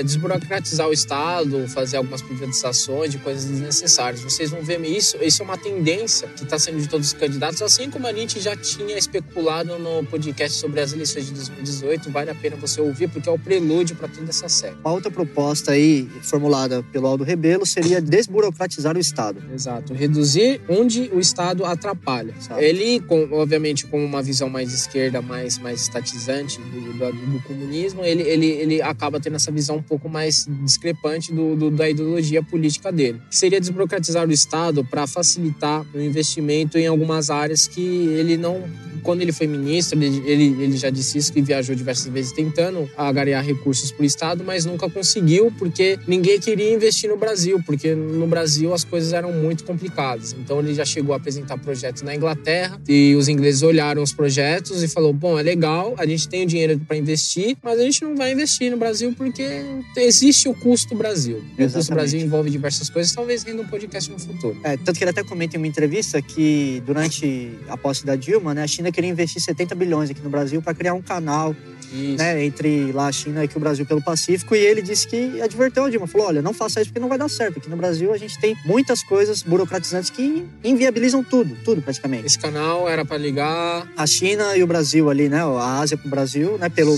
[SPEAKER 2] desburocratizar o Estado, fazer algumas privatizações de coisas desnecessárias. Vocês vão ver isso é uma tendência que está sendo de todos os candidatos, assim como a gente já tinha especulado no podcast sobre as eleições de 2018. Vale a pena você ouvir, porque é o prelúdio para toda essa série.
[SPEAKER 1] Uma outra proposta aí, formulada pelo Aldo Rebelo, seria desburocratizar o Estado.
[SPEAKER 2] Exato. Reduzir onde o Estado atrapalha.
[SPEAKER 1] Exato.
[SPEAKER 2] Ele, obviamente, com uma visão mais esquerda, mais estatizante do comunismo, ele acaba tendo essa visão um pouco mais discrepante da ideologia política dele. Seria desburocratizar o Estado para facilitar o investimento em algumas áreas que ele não... Quando ele foi ministro, ele já disse isso, que viajou diversas vezes tentando angariar recursos para o Estado, mas nunca conseguiu, porque ninguém queria investir no Brasil, porque no Brasil as coisas eram muito complicadas. Então ele já chegou a apresentar projetos na Inglaterra, e os ingleses olharam os projetos e falou, bom, é legal, a gente tem o dinheiro para investir, mas a gente não vai investir no Brasil porque existe o custo Brasil. E o custo Brasil envolve diversas coisas, talvez renda um podcast no futuro.
[SPEAKER 1] Tanto que ele até comenta em uma entrevista que durante a posse da Dilma, né, a China queria investir 70 bilhões aqui no Brasil para criar um canal, né, entre lá a China e o Brasil pelo Pacífico, e ele disse que adverteu a Dilma, falou, olha, não faça isso porque não vai dar certo. Aqui no Brasil a gente tem muitas coisas burocratizantes que inviabilizam tudo praticamente.
[SPEAKER 2] Esse canal era para ligar
[SPEAKER 1] a China e o Brasil ali, né, a Ásia com o Brasil, né, pelo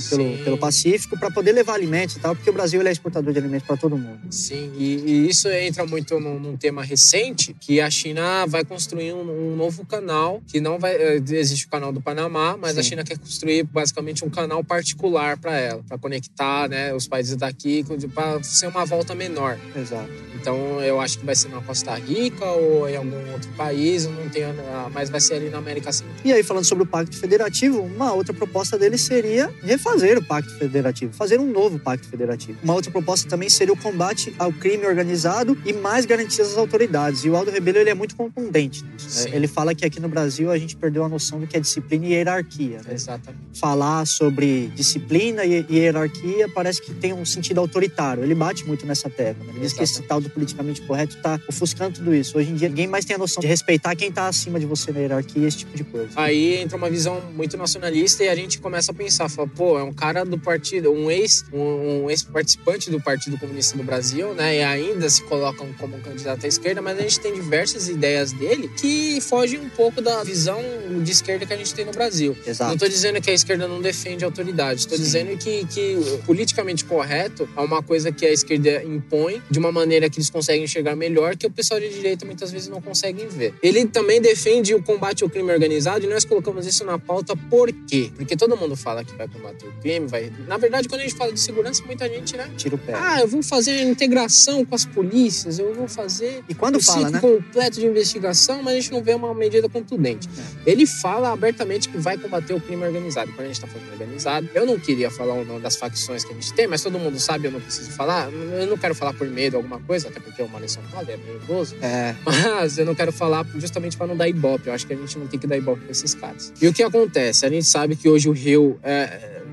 [SPEAKER 1] Pacífico, para poder levar alimentos e tal, porque o Brasil ele é exportador de alimentos para todo mundo.
[SPEAKER 2] Sim, e isso entra muito num tema recente, que a China vai construir um novo canal, que não vai... Existe o canal do Panamá, mas Sim. A China quer construir basicamente um canal particular para ela, para conectar, né, os países daqui, para ser uma volta menor.
[SPEAKER 1] Exato.
[SPEAKER 2] Então eu acho que vai ser na Costa Rica ou em algum outro país, não tenho, mas vai ser ali na América Central.
[SPEAKER 1] E aí, falando sobre o Pacto Federativo, uma outra proposta dele seria refazer o Pacto Federativo, fazer um novo Pacto Federativo. Uma outra proposta também seria o combate ao crime organizado e mais garantias às autoridades. E o Aldo Rebelo ele é muito contundente nisso, né? Ele fala que aqui no Brasil a gente perdeu a noção do que é disciplina e hierarquia. Né?
[SPEAKER 2] Exatamente.
[SPEAKER 1] Falar sobre disciplina e hierarquia parece que tem um sentido autoritário. Ele bate muito nessa tecla. Né? Ele diz que esse tal do politicamente correto está ofuscando tudo isso. Hoje em dia, ninguém mais tem a noção de respeitar quem está acima de você na hierarquia, esse tipo de coisa.
[SPEAKER 2] Aí entra uma visão muito nacionalista e a gente começa a pensar, fala, pô, é um cara do partido, um ex-participante do Partido Comunista do Brasil, né? E ainda se colocam como candidato à esquerda, mas a gente tem diversas ideias dele que fogem um pouco da visão de esquerda que a gente tem no Brasil.
[SPEAKER 1] Exato.
[SPEAKER 2] Não estou dizendo que a esquerda não defende a autoridade. autoridade. Estou dizendo que politicamente correto é uma coisa que a esquerda impõe de uma maneira que eles conseguem enxergar melhor, que o pessoal de direita muitas vezes não conseguem ver. Ele também defende o combate ao crime organizado e nós colocamos isso na pauta por quê? Porque todo mundo fala que vai combater o crime, vai... Na verdade, quando a gente fala de segurança, muita gente, né?
[SPEAKER 1] Tira o pé.
[SPEAKER 2] Eu vou fazer a integração com as polícias, eu vou fazer
[SPEAKER 1] E quando fala, né?
[SPEAKER 2] completo de investigação, mas a gente não vê uma medida contundente. Ele fala abertamente que vai combater o crime organizado. Quando a gente tá falando organizado, eu não queria falar o nome das facções que a gente tem, mas todo mundo sabe, eu não preciso falar. Eu não quero falar por medo ou alguma coisa, até porque eu moro em São Paulo, é perigoso. Mas eu não quero falar justamente para não dar ibope. Eu acho que a gente não tem que dar ibope pra esses caras. E o que acontece? A gente sabe que hoje o Rio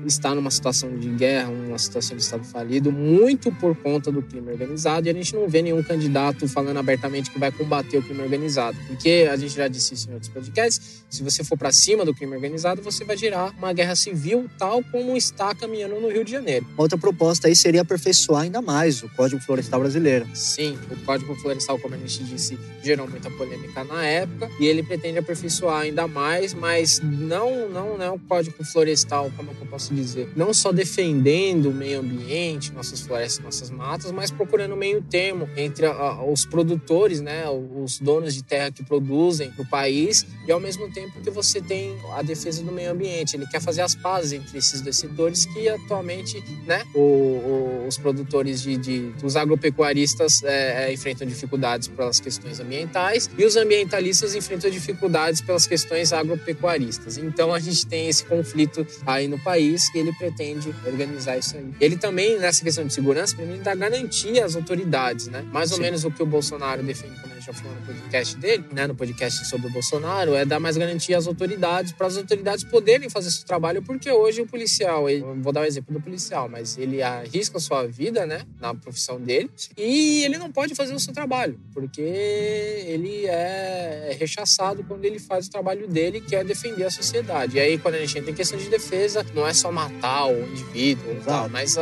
[SPEAKER 2] está numa situação de guerra, uma situação de estado falido, muito por conta do crime organizado, e a gente não vê nenhum candidato falando abertamente que vai combater o crime organizado. Porque a gente já disse isso em outros podcasts, se você for para cima do crime organizado, você vai gerar uma guerra civil, tal como está caminhando no Rio de Janeiro.
[SPEAKER 1] Outra proposta aí seria aperfeiçoar ainda mais o Código Florestal Brasileiro.
[SPEAKER 2] Sim, o Código Florestal, como a gente disse, gerou muita polêmica na época, e ele pretende aperfeiçoar ainda mais, mas não é o Código Florestal, como é que eu posso dizer, não só defendendo o meio ambiente, nossas florestas, nossas matas, mas procurando meio termo entre os produtores, né, os donos de terra que produzem para o país, e ao mesmo tempo que você tem a defesa do meio ambiente. Ele quer fazer as pazes entre esses dois setores que atualmente, né, os produtores os agropecuaristas enfrentam dificuldades pelas questões ambientais e os ambientalistas enfrentam dificuldades pelas questões agropecuaristas. Então a gente tem esse conflito aí no país e ele pretende organizar isso aí. Ele também, nessa questão de segurança, pretende dar garantia às autoridades, né? Mais ou menos o que o Bolsonaro defende, como a gente já falou no podcast dele, né? No podcast sobre o Bolsonaro, é dar mais garantia às autoridades, para as autoridades poderem fazer esse trabalho, porque hoje o policial, vou dar um exemplo do policial, mas ele arrisca a sua vida, né? Na profissão dele, e ele não pode fazer o seu trabalho, porque ele é rechaçado quando ele faz o trabalho dele, que é defender a sociedade. E aí, quando a gente entra em questão de defesa, não é só matar o indivíduo, tal, mas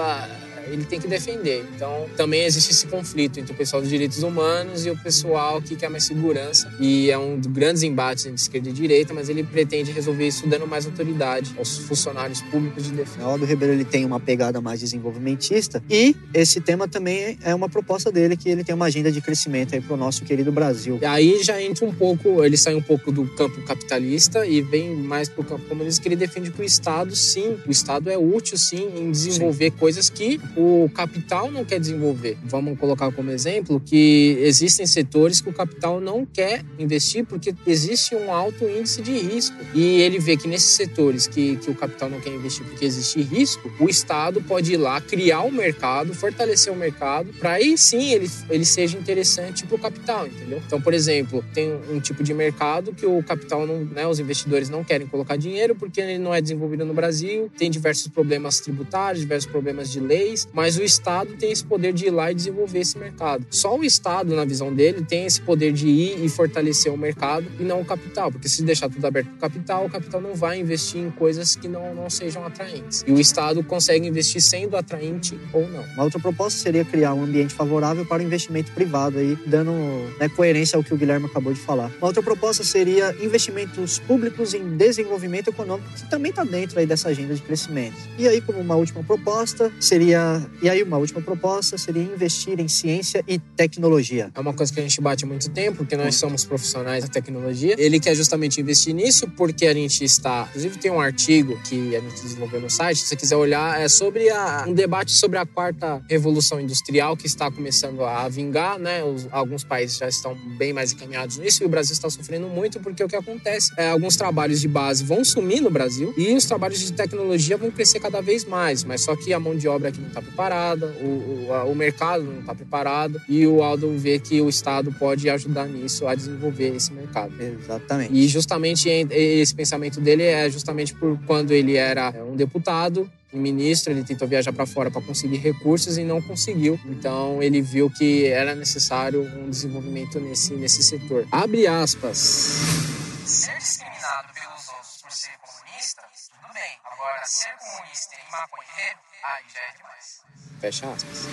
[SPEAKER 2] ele tem que defender. Então, também existe esse conflito entre o pessoal dos direitos humanos e o pessoal que quer mais segurança. E é um dos grandes embates entre esquerda e direita, mas ele pretende resolver isso dando mais autoridade aos funcionários públicos de defesa.
[SPEAKER 1] O Aldo Ribeiro, ele tem uma pegada mais desenvolvimentista, e esse tema também é uma proposta dele, que ele tem uma agenda de crescimento aí pro nosso querido Brasil.
[SPEAKER 2] E aí já entra um pouco, ele sai um pouco do campo capitalista e vem mais pro campo comunista, que ele defende que o Estado, sim, o Estado é útil, sim, em desenvolver coisas que o capital não quer desenvolver. Vamos colocar como exemplo que existem setores que o capital não quer investir porque existe um alto índice de risco. E ele vê que nesses setores que o capital não quer investir porque existe risco, o Estado pode ir lá, criar o mercado, fortalecer o mercado, para aí sim ele seja interessante para o capital, entendeu? Então, por exemplo, tem um tipo de mercado que o capital não, né, os investidores não querem colocar dinheiro porque ele não é desenvolvido no Brasil, tem diversos problemas tributários, diversos problemas de leis, mas o Estado tem esse poder de ir lá e desenvolver esse mercado. Só o Estado, na visão dele, tem esse poder de ir e fortalecer o mercado e não o capital, porque se deixar tudo aberto para o capital não vai investir em coisas que não sejam atraentes. E o Estado consegue investir sendo atraente ou não.
[SPEAKER 1] Uma outra proposta seria criar um ambiente favorável para o investimento privado, aí, dando, né, coerência ao que o Guilherme acabou de falar. Uma outra proposta seria investimentos públicos em desenvolvimento econômico, que também está dentro aí dessa agenda de crescimento. E aí, como uma última proposta, seria investir em ciência e tecnologia.
[SPEAKER 2] É uma coisa que a gente bate há muito tempo, porque nós somos profissionais da tecnologia. Ele quer justamente investir nisso, porque a gente está... Inclusive, tem um artigo que a gente desenvolveu no site, se você quiser olhar, é sobre um debate sobre a quarta revolução industrial, que está começando a vingar, né? Alguns países já estão bem mais encaminhados nisso, e o Brasil está sofrendo muito, porque o que acontece é alguns trabalhos de base vão sumir no Brasil, e os trabalhos de tecnologia vão crescer cada vez mais, mas só que a mão de obra aqui não está preparada, o mercado não está preparado, e o Aldo vê que o Estado pode ajudar nisso, a desenvolver esse mercado.
[SPEAKER 1] Exatamente.
[SPEAKER 2] E justamente esse pensamento dele é justamente por quando ele era um deputado e ministro, ele tentou viajar para fora para conseguir recursos e não conseguiu. Então ele viu que era necessário um desenvolvimento nesse setor. Abre aspas.
[SPEAKER 3] Ser discriminado pelos outros por ser comunista, tudo bem. Agora, ser comunista e maconheiro, aí já é demais.
[SPEAKER 2] Fecha aspas.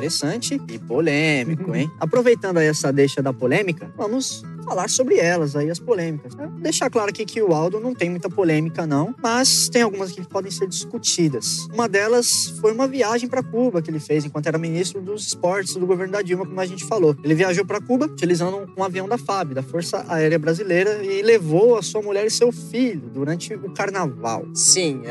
[SPEAKER 1] interessante e polêmico, hein? Aproveitando aí essa deixa da polêmica, vamos falar sobre elas aí, as polêmicas. Deixar claro aqui que o Aldo não tem muita polêmica, não, mas tem algumas que podem ser discutidas. Uma delas foi uma viagem para Cuba que ele fez enquanto era ministro dos esportes do governo da Dilma, como a gente falou. Ele viajou para Cuba utilizando um avião da FAB, da Força Aérea Brasileira, e levou a sua mulher e seu filho durante o carnaval.
[SPEAKER 2] Sim,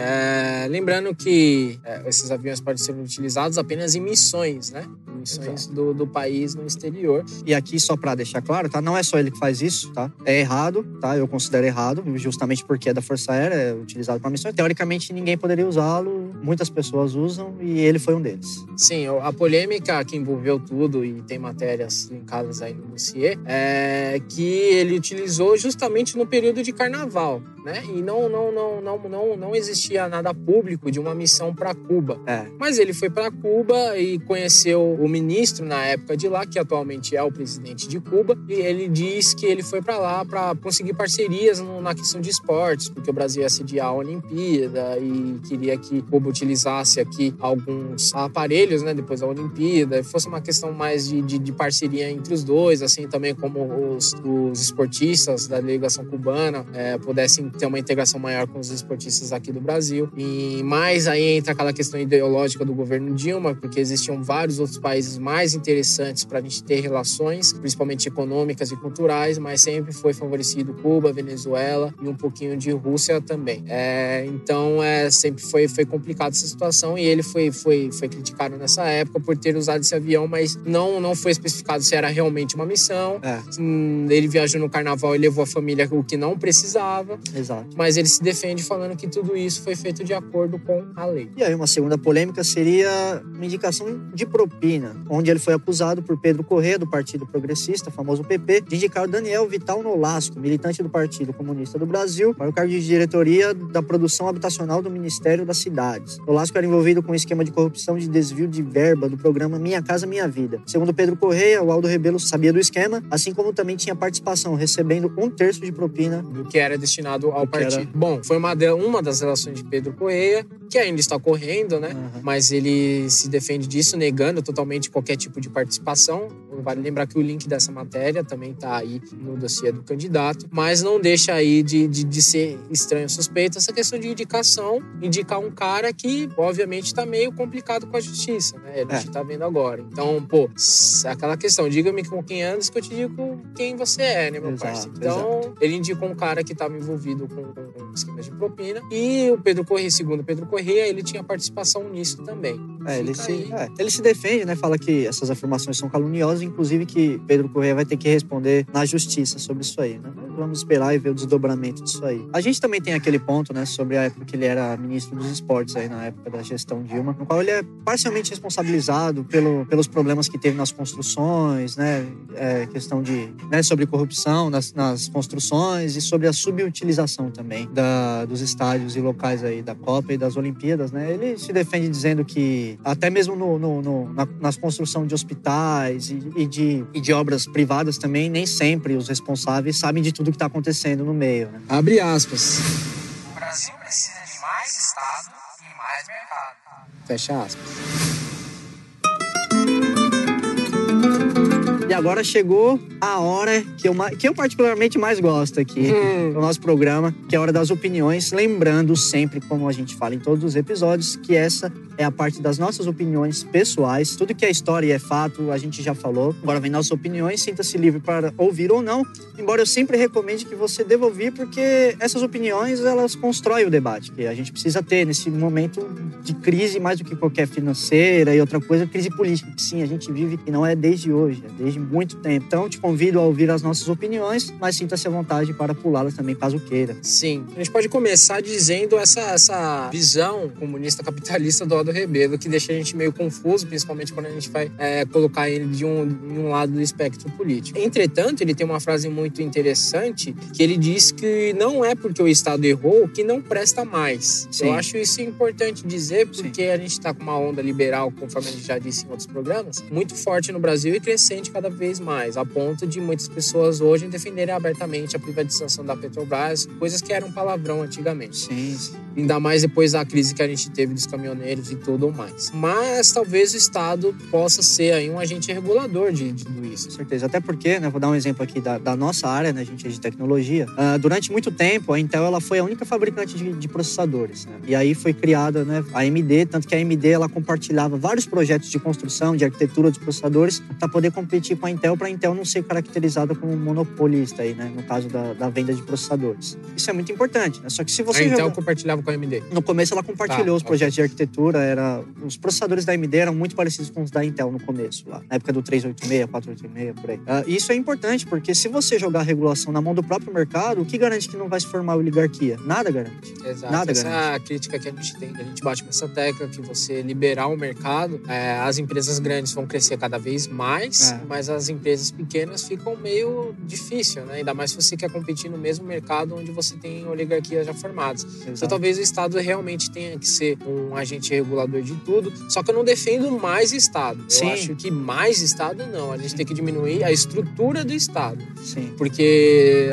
[SPEAKER 2] lembrando que esses aviões podem ser utilizados apenas em missões, né? Missões do país no exterior.
[SPEAKER 1] E aqui, só para deixar claro, tá? Não é só ele que faz isso, tá? É errado, tá? Eu considero errado, justamente porque é da Força Aérea, é utilizado para missões. Teoricamente, ninguém poderia usá-lo, muitas pessoas usam e ele foi um deles.
[SPEAKER 2] Sim, a polêmica que envolveu tudo, e tem matérias linkadas aí no dossiê, é que ele utilizou justamente no período de carnaval, né? E não existia nada público de uma missão para Cuba. Mas ele foi para Cuba e conheceu o ministro na época de lá, que atualmente é o presidente de Cuba, e ele diz que ele foi para lá para conseguir parcerias na questão de esportes, porque o Brasil ia sediar a Olimpíada e queria que Cuba utilizasse aqui alguns aparelhos, né, depois da Olimpíada, e fosse uma questão mais de parceria entre os dois, assim, também como os esportistas da delegação cubana pudessem ter uma integração maior com os esportistas aqui do Brasil. E mais aí entra aquela questão ideológica do governo Dilma, porque existiam vários outros países mais interessantes para a gente ter relações, principalmente econômicas e culturais, mas sempre foi favorecido Cuba, Venezuela e um pouquinho de Rússia também. Então, sempre foi complicada essa situação, e ele foi criticado nessa época por ter usado esse avião, mas não foi especificado se era realmente uma missão. Ele viajou no carnaval e levou a família o que não precisava.
[SPEAKER 1] Exato.
[SPEAKER 2] Mas ele se defende falando que tudo isso foi feito de acordo com a lei.
[SPEAKER 1] E aí uma segunda polêmica seria uma indicação de propina, onde ele foi acusado por Pedro Corrêa, do Partido Progressista, famoso PP, de indicar o Daniel Vital Nolasco, militante do Partido Comunista do Brasil, para o cargo de diretoria da produção habitacional do Ministério das Cidades. Nolasco era envolvido com um esquema de corrupção de desvio de verba do programa Minha Casa Minha Vida. Segundo Pedro Corrêa, o Aldo Rebelo sabia do esquema, assim como também tinha participação, recebendo 1/3 de propina
[SPEAKER 2] do que era destinado ao partido. Bom, foi uma das relações de Pedro Corrêa, que ainda está correndo, né? Mas ele se defende disso, negando totalmente qualquer tipo de participação. Vale lembrar que o link dessa matéria também está aí no dossiê do candidato, mas não deixa aí de ser estranho, suspeito essa questão de indicar um cara que, obviamente, está meio complicado com a justiça, né? A gente está vendo agora. Então, aquela questão, diga-me com quem andas que eu te digo quem você é, né, meu parceiro? Então, ele indicou um cara que estava envolvido com esquemas de propina, e o Pedro Corrêa, segundo Pedro Corrêa, ele tinha participação nisso também.
[SPEAKER 1] Ele se defende, né? Fala que essas afirmações são caluniosas, inclusive que Pedro Corrêa vai ter que responder na justiça sobre isso aí, né? Vamos esperar e ver o desdobramento disso aí. A gente também tem aquele ponto, né, sobre a época que ele era ministro dos esportes aí, na época da gestão Dilma, no qual ele é parcialmente responsabilizado pelos problemas que teve nas construções, né? Questão sobre corrupção nas construções e sobre a subutilização também dos estádios e locais aí da Copa e das Olimpíadas, né? Ele se defende dizendo que até mesmo nas construções de hospitais e de obras privadas também, nem sempre os responsáveis sabem de tudo que está acontecendo no meio, né?
[SPEAKER 2] Abre aspas.
[SPEAKER 3] O Brasil precisa de mais Estado e mais mercado.
[SPEAKER 2] Fecha aspas.
[SPEAKER 1] E agora chegou a hora que eu particularmente mais gosto aqui do nosso programa, que é a hora das opiniões. Lembrando sempre, como a gente fala em todos os episódios, que essa é a parte das nossas opiniões pessoais. Tudo que é história e é fato, a gente já falou. Agora vem nossas opiniões, sinta-se livre para ouvir ou não. Embora eu sempre recomende que você deva ouvir, porque essas opiniões, elas constroem o debate que a gente precisa ter nesse momento de crise, mais do que qualquer financeira e outra coisa, crise política, que sim, a gente vive e não é desde hoje, é desde muito tempo. Então, te convido a ouvir as nossas opiniões, mas sinta-se à vontade para pulá-las também, caso queira.
[SPEAKER 2] Sim. A gente pode começar dizendo essa visão comunista capitalista do Aldo Rebelo, que deixa a gente meio confuso, principalmente quando a gente vai colocar ele de um lado do espectro político. Entretanto, ele tem uma frase muito interessante, que ele diz que não é porque o Estado errou que não presta mais. Sim. Eu acho isso importante dizer, porque a gente está com uma onda liberal, conforme a gente já disse em outros programas, muito forte no Brasil e crescente cada vez mais, a ponto de muitas pessoas hoje defenderem abertamente a privatização da Petrobras, coisas que eram palavrão antigamente.
[SPEAKER 1] Sim.
[SPEAKER 2] Ainda mais depois da crise que a gente teve dos caminhoneiros e tudo ou mais. Mas talvez o Estado possa ser aí um agente regulador de tudo isso.
[SPEAKER 1] Com certeza, até porque, né, vou dar um exemplo aqui da nossa área, né, a gente é de tecnologia. Durante muito tempo, a Intel ela foi a única fabricante de processadores, né? E aí foi criada, né, a AMD, tanto que a AMD ela compartilhava vários projetos de construção, de arquitetura dos processadores para poder competir com a Intel não ser caracterizada como monopolista aí, né, no caso da venda de processadores. Isso é muito importante, né? Só que se você
[SPEAKER 2] a Intel compartilhava com a AMD.
[SPEAKER 1] No começo ela compartilhou os projetos de arquitetura, os processadores da AMD eram muito parecidos com os da Intel no começo, lá, na época do 386, 486, por aí. Isso é importante, porque se você jogar a regulação na mão do próprio mercado, o que garante que não vai se formar oligarquia? Nada garante.
[SPEAKER 2] Exato.
[SPEAKER 1] Nada
[SPEAKER 2] Essa
[SPEAKER 1] garante.
[SPEAKER 2] é a crítica que a gente tem, que a gente bate nessa tecla, que você liberar o mercado, as empresas grandes vão crescer cada vez mais, mas as empresas pequenas ficam meio difícil, né? Ainda mais se você quer competir no mesmo mercado onde você tem oligarquias já formadas.
[SPEAKER 1] Exato.
[SPEAKER 2] Então talvez o Estado realmente tenha que ser um agente regulador de tudo, só que eu não defendo mais Estado.
[SPEAKER 1] Sim.
[SPEAKER 2] Eu acho que mais Estado não, a gente tem que diminuir a estrutura do Estado.
[SPEAKER 1] Sim.
[SPEAKER 2] Porque,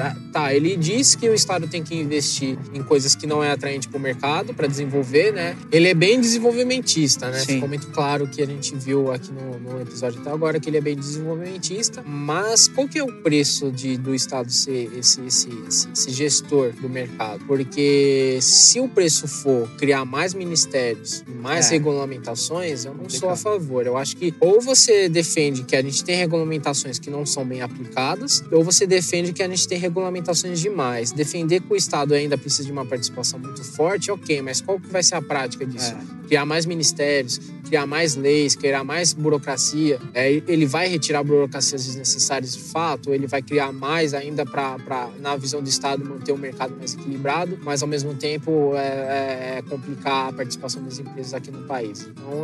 [SPEAKER 2] ele diz que o Estado tem que investir em coisas que não é atraente para o mercado, para desenvolver, né? Ele é bem desenvolvimentista, né?
[SPEAKER 1] Sim.
[SPEAKER 2] Ficou muito claro que a gente viu aqui no episódio até agora que ele é bem desenvolvimentista, mas qual que é o preço do Estado ser esse gestor do mercado? Porque se o preço for criar mais ministérios, mais regulamentações, eu não sou a favor. Eu acho que ou você defende que a gente tem regulamentações que não são bem aplicadas, ou você defende que a gente tem regulamentações demais. Defender que o Estado ainda precisa de uma participação muito forte, ok, mas qual que vai ser a prática disso? Criar mais ministérios, criar mais leis, criar mais burocracia. Ele vai retirar burocracias desnecessárias de fato, ou ele vai criar mais ainda para, na visão do Estado, manter o mercado mais equilibrado, mas ao mesmo tempo complicar a participação das empresas aqui no país. Então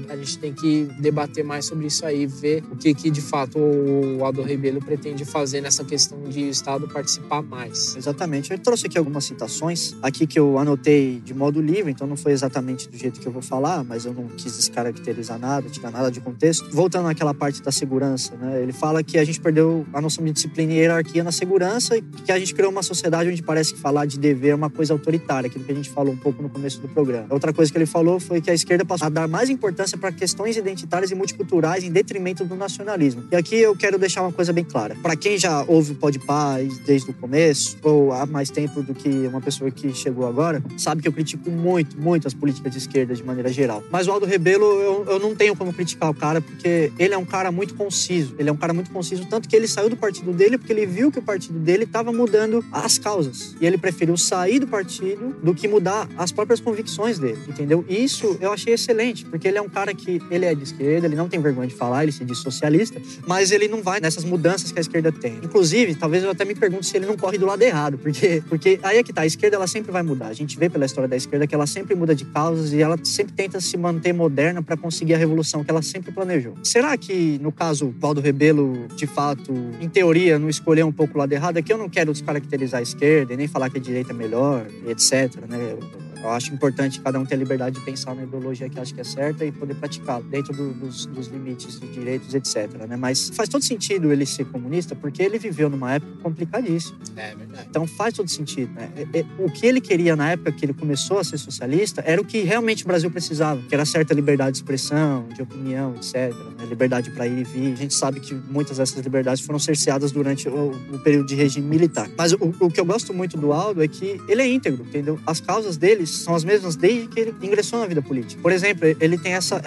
[SPEAKER 2] a gente tem que debater mais sobre isso aí, ver o que de fato o Aldo Rebelo pretende fazer nessa questão de o Estado participar mais.
[SPEAKER 1] Exatamente. Eu trouxe aqui algumas citações aqui que eu anotei de modo livre, então não foi exatamente do jeito que eu vou falar, mas eu não quis descaracterizar nada, tirar nada de contexto. Voltando àquela parte da segurança, né? Ele fala que a gente perdeu a noção de disciplina e hierarquia na segurança e que a gente criou uma sociedade onde parece que falar de dever é uma coisa autoritária, aquilo que a gente falou um pouco no começo do programa. Outra coisa que ele falou foi que a esquerda passou a dar mais importância para questões identitárias e multiculturais em detrimento do nacionalismo. E aqui eu quero deixar uma coisa bem clara. Para quem já ouve o Podpah desde o começo, ou há mais tempo do que uma pessoa que chegou agora, sabe que eu critico muito as políticas de esquerda de maneira geral. Mas o Aldo Rebelo, eu não tenho como criticar o cara, porque ele é um cara muito conciso. Ele é um cara muito conciso, tanto que ele saiu do partido dele porque ele viu que o partido dele estava mudando as causas. E ele preferiu sair do partido do que mudar as próprias convicções dele, entendeu? E isso eu achei excelente, porque ele é um cara que ele é de esquerda, ele não tem vergonha de falar, ele se diz socialista, mas ele não vai nessas mudanças que a esquerda tem. Inclusive, talvez eu até me pergunte se ele não corre do lado errado, porque aí é que tá, a esquerda ela sempre vai mudar. A gente vê pela história da esquerda que ela sempre muda de causas e ela sempre tenta se manter moderna para conseguir a revolução que ela sempre planejou. Será que, no caso, o Aldo Rebelo, de fato, em teoria, não escolheu um pouco o lado errado? Aqui eu não quero descaracterizar a esquerda e nem falar que a direita é melhor, etc, né? Eu acho importante cada um ter a liberdade de pensar na ideologia que acha que é certa e poder praticá-la dentro dos limites de direitos, etc, né? Mas faz todo sentido ele ser comunista porque ele viveu numa época complicadíssima.
[SPEAKER 2] É verdade.
[SPEAKER 1] Então faz todo sentido, né? O que ele queria na época que ele começou a ser socialista era o que realmente o Brasil precisava, que era certa liberdade de expressão, de opinião, etc, né? Liberdade para ir e vir. A gente sabe que muitas dessas liberdades foram cerceadas durante o período de regime militar. Mas o que eu gosto muito do Aldo é que ele é íntegro, entendeu? As causas deles são as mesmas desde que ele ingressou na vida política. Por exemplo, ele tem essa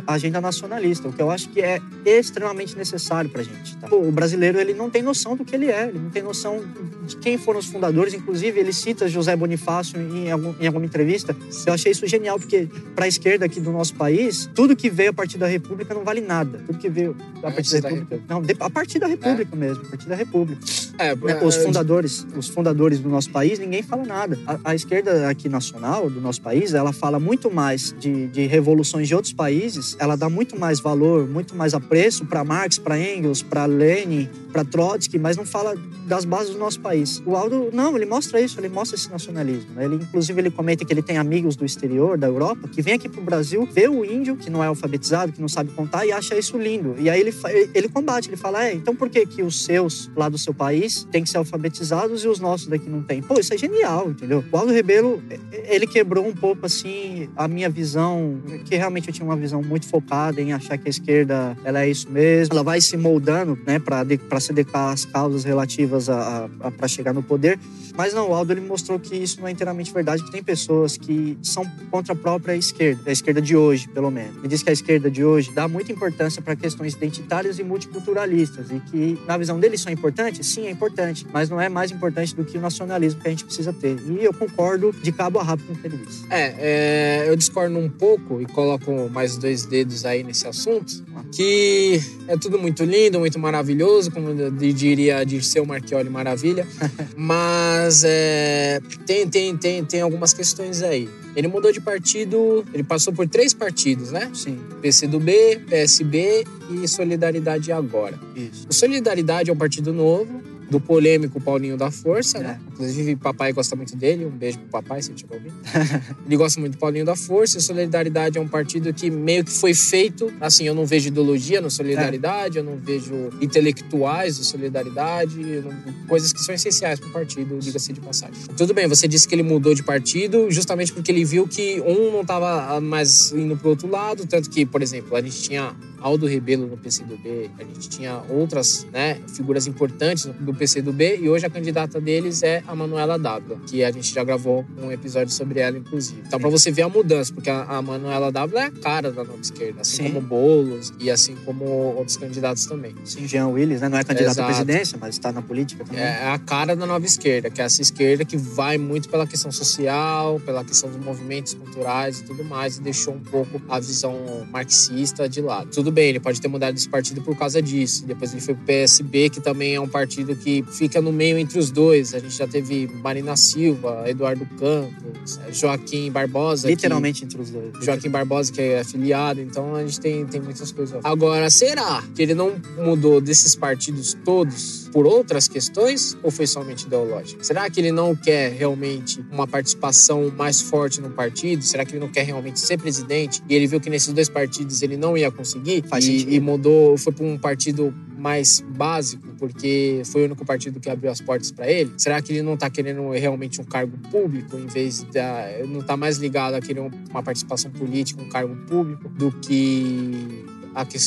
[SPEAKER 1] agenda nacionalista, o que eu acho que é extremamente necessário pra gente, tá? O brasileiro, ele não tem noção do que ele é, ele não tem noção de quem foram os fundadores. Inclusive, ele cita José Bonifácio em alguma entrevista. Eu achei isso genial, porque pra esquerda aqui do nosso país, tudo que veio a partir da República não vale nada. Tudo que veio a partir da República... Não, a partir da República mesmo, a partir da República. Os fundadores do nosso país, ninguém fala nada. A esquerda aqui nacional do nosso país, ela fala muito mais de revoluções de outros países, ela dá muito mais valor, muito mais apreço para Marx, para Engels, para Lenin, para Trotsky, mas não fala das bases do nosso país. O Aldo, não, ele mostra isso, ele mostra esse nacionalismo, né? Inclusive, ele comenta que ele tem amigos do exterior, da Europa, que vem aqui pro Brasil, vê o índio, que não é alfabetizado, que não sabe contar, e acha isso lindo. E aí ele combate, ele fala, então por que os seus lá do seu país país têm que ser alfabetizados e os nossos daqui não tem. Pô, isso é genial, entendeu? O Aldo Rebelo, ele quebrou um pouco, assim, a minha visão, que realmente eu tinha uma visão muito focada em achar que a esquerda, ela é isso mesmo. Ela vai se moldando, né, para se adequar às causas relativas para chegar no poder. Mas não, o Aldo, ele mostrou que isso não é inteiramente verdade, que tem pessoas que são contra a própria esquerda, a esquerda de hoje, pelo menos. Ele diz que a esquerda de hoje dá muita importância para questões identitárias e multiculturalistas e que, na visão dele, isso é importante? Sim, é importante, mas não é mais importante do que o nacionalismo que a gente precisa ter. E eu concordo de cabo a rabo com o que ele disse.
[SPEAKER 2] Eu discordo um pouco e coloco mais 2 dedos aí nesse assunto, que é tudo muito lindo, muito maravilhoso, como diria Dirceu Marchioli, maravilha, mas tem algumas questões aí. Ele mudou de partido, ele passou por 3 partidos, né?
[SPEAKER 1] Sim.
[SPEAKER 2] PCdoB, PSB e Solidariedade Agora.
[SPEAKER 1] Isso.
[SPEAKER 2] O Solidariedade é um partido novo, do polêmico Paulinho da Força, né? Inclusive, papai gosta muito dele. Um beijo pro papai, se ele estiver ouvindo. Ele gosta muito do Paulinho da Força. E Solidariedade é um partido que meio que foi feito... Assim, eu não vejo ideologia no Solidariedade, eu não vejo intelectuais do Solidariedade, coisas que são essenciais pro partido, diga-se de passagem. Tudo bem, você disse que ele mudou de partido justamente porque ele viu que um não estava mais indo pro outro lado, tanto que, por exemplo, a gente tinha Aldo Rebelo no PCdoB, a gente tinha outras, né, figuras importantes do PCdoB, e hoje a candidata deles é a Manuela Dávila, que a gente já gravou um episódio sobre ela, inclusive. Então, para você ver a mudança, porque a Manuela Dávila é a cara da nova esquerda, assim como Boulos e assim como outros candidatos também.
[SPEAKER 1] Sim, Jean Willis, né? Não é candidato à presidência, mas está na política também.
[SPEAKER 2] É a cara da nova esquerda, que é essa esquerda que vai muito pela questão social, pela questão dos movimentos culturais e tudo mais, e deixou um pouco a visão marxista de lado. Tudo bem, ele pode ter mudado desse partido por causa disso. Depois ele foi pro PSB, que também é um partido que fica no meio entre os dois. A gente já teve Marina Silva, Eduardo Campos, Joaquim Barbosa.
[SPEAKER 1] Literalmente entre os dois.
[SPEAKER 2] Joaquim Barbosa, que é afiliado. Então a gente tem muitas coisas. Agora, será que ele não mudou desses partidos todos por outras questões ou foi somente ideológico? Será que ele não quer realmente uma participação mais forte no partido? Será que ele não quer realmente ser presidente? E ele viu que nesses 2 partidos ele não ia conseguir? E mudou, foi para um partido mais básico, porque foi o único partido que abriu as portas para ele? Será que ele não está querendo realmente um cargo público, em vez de não está mais ligado a querer uma participação política, um cargo público, do que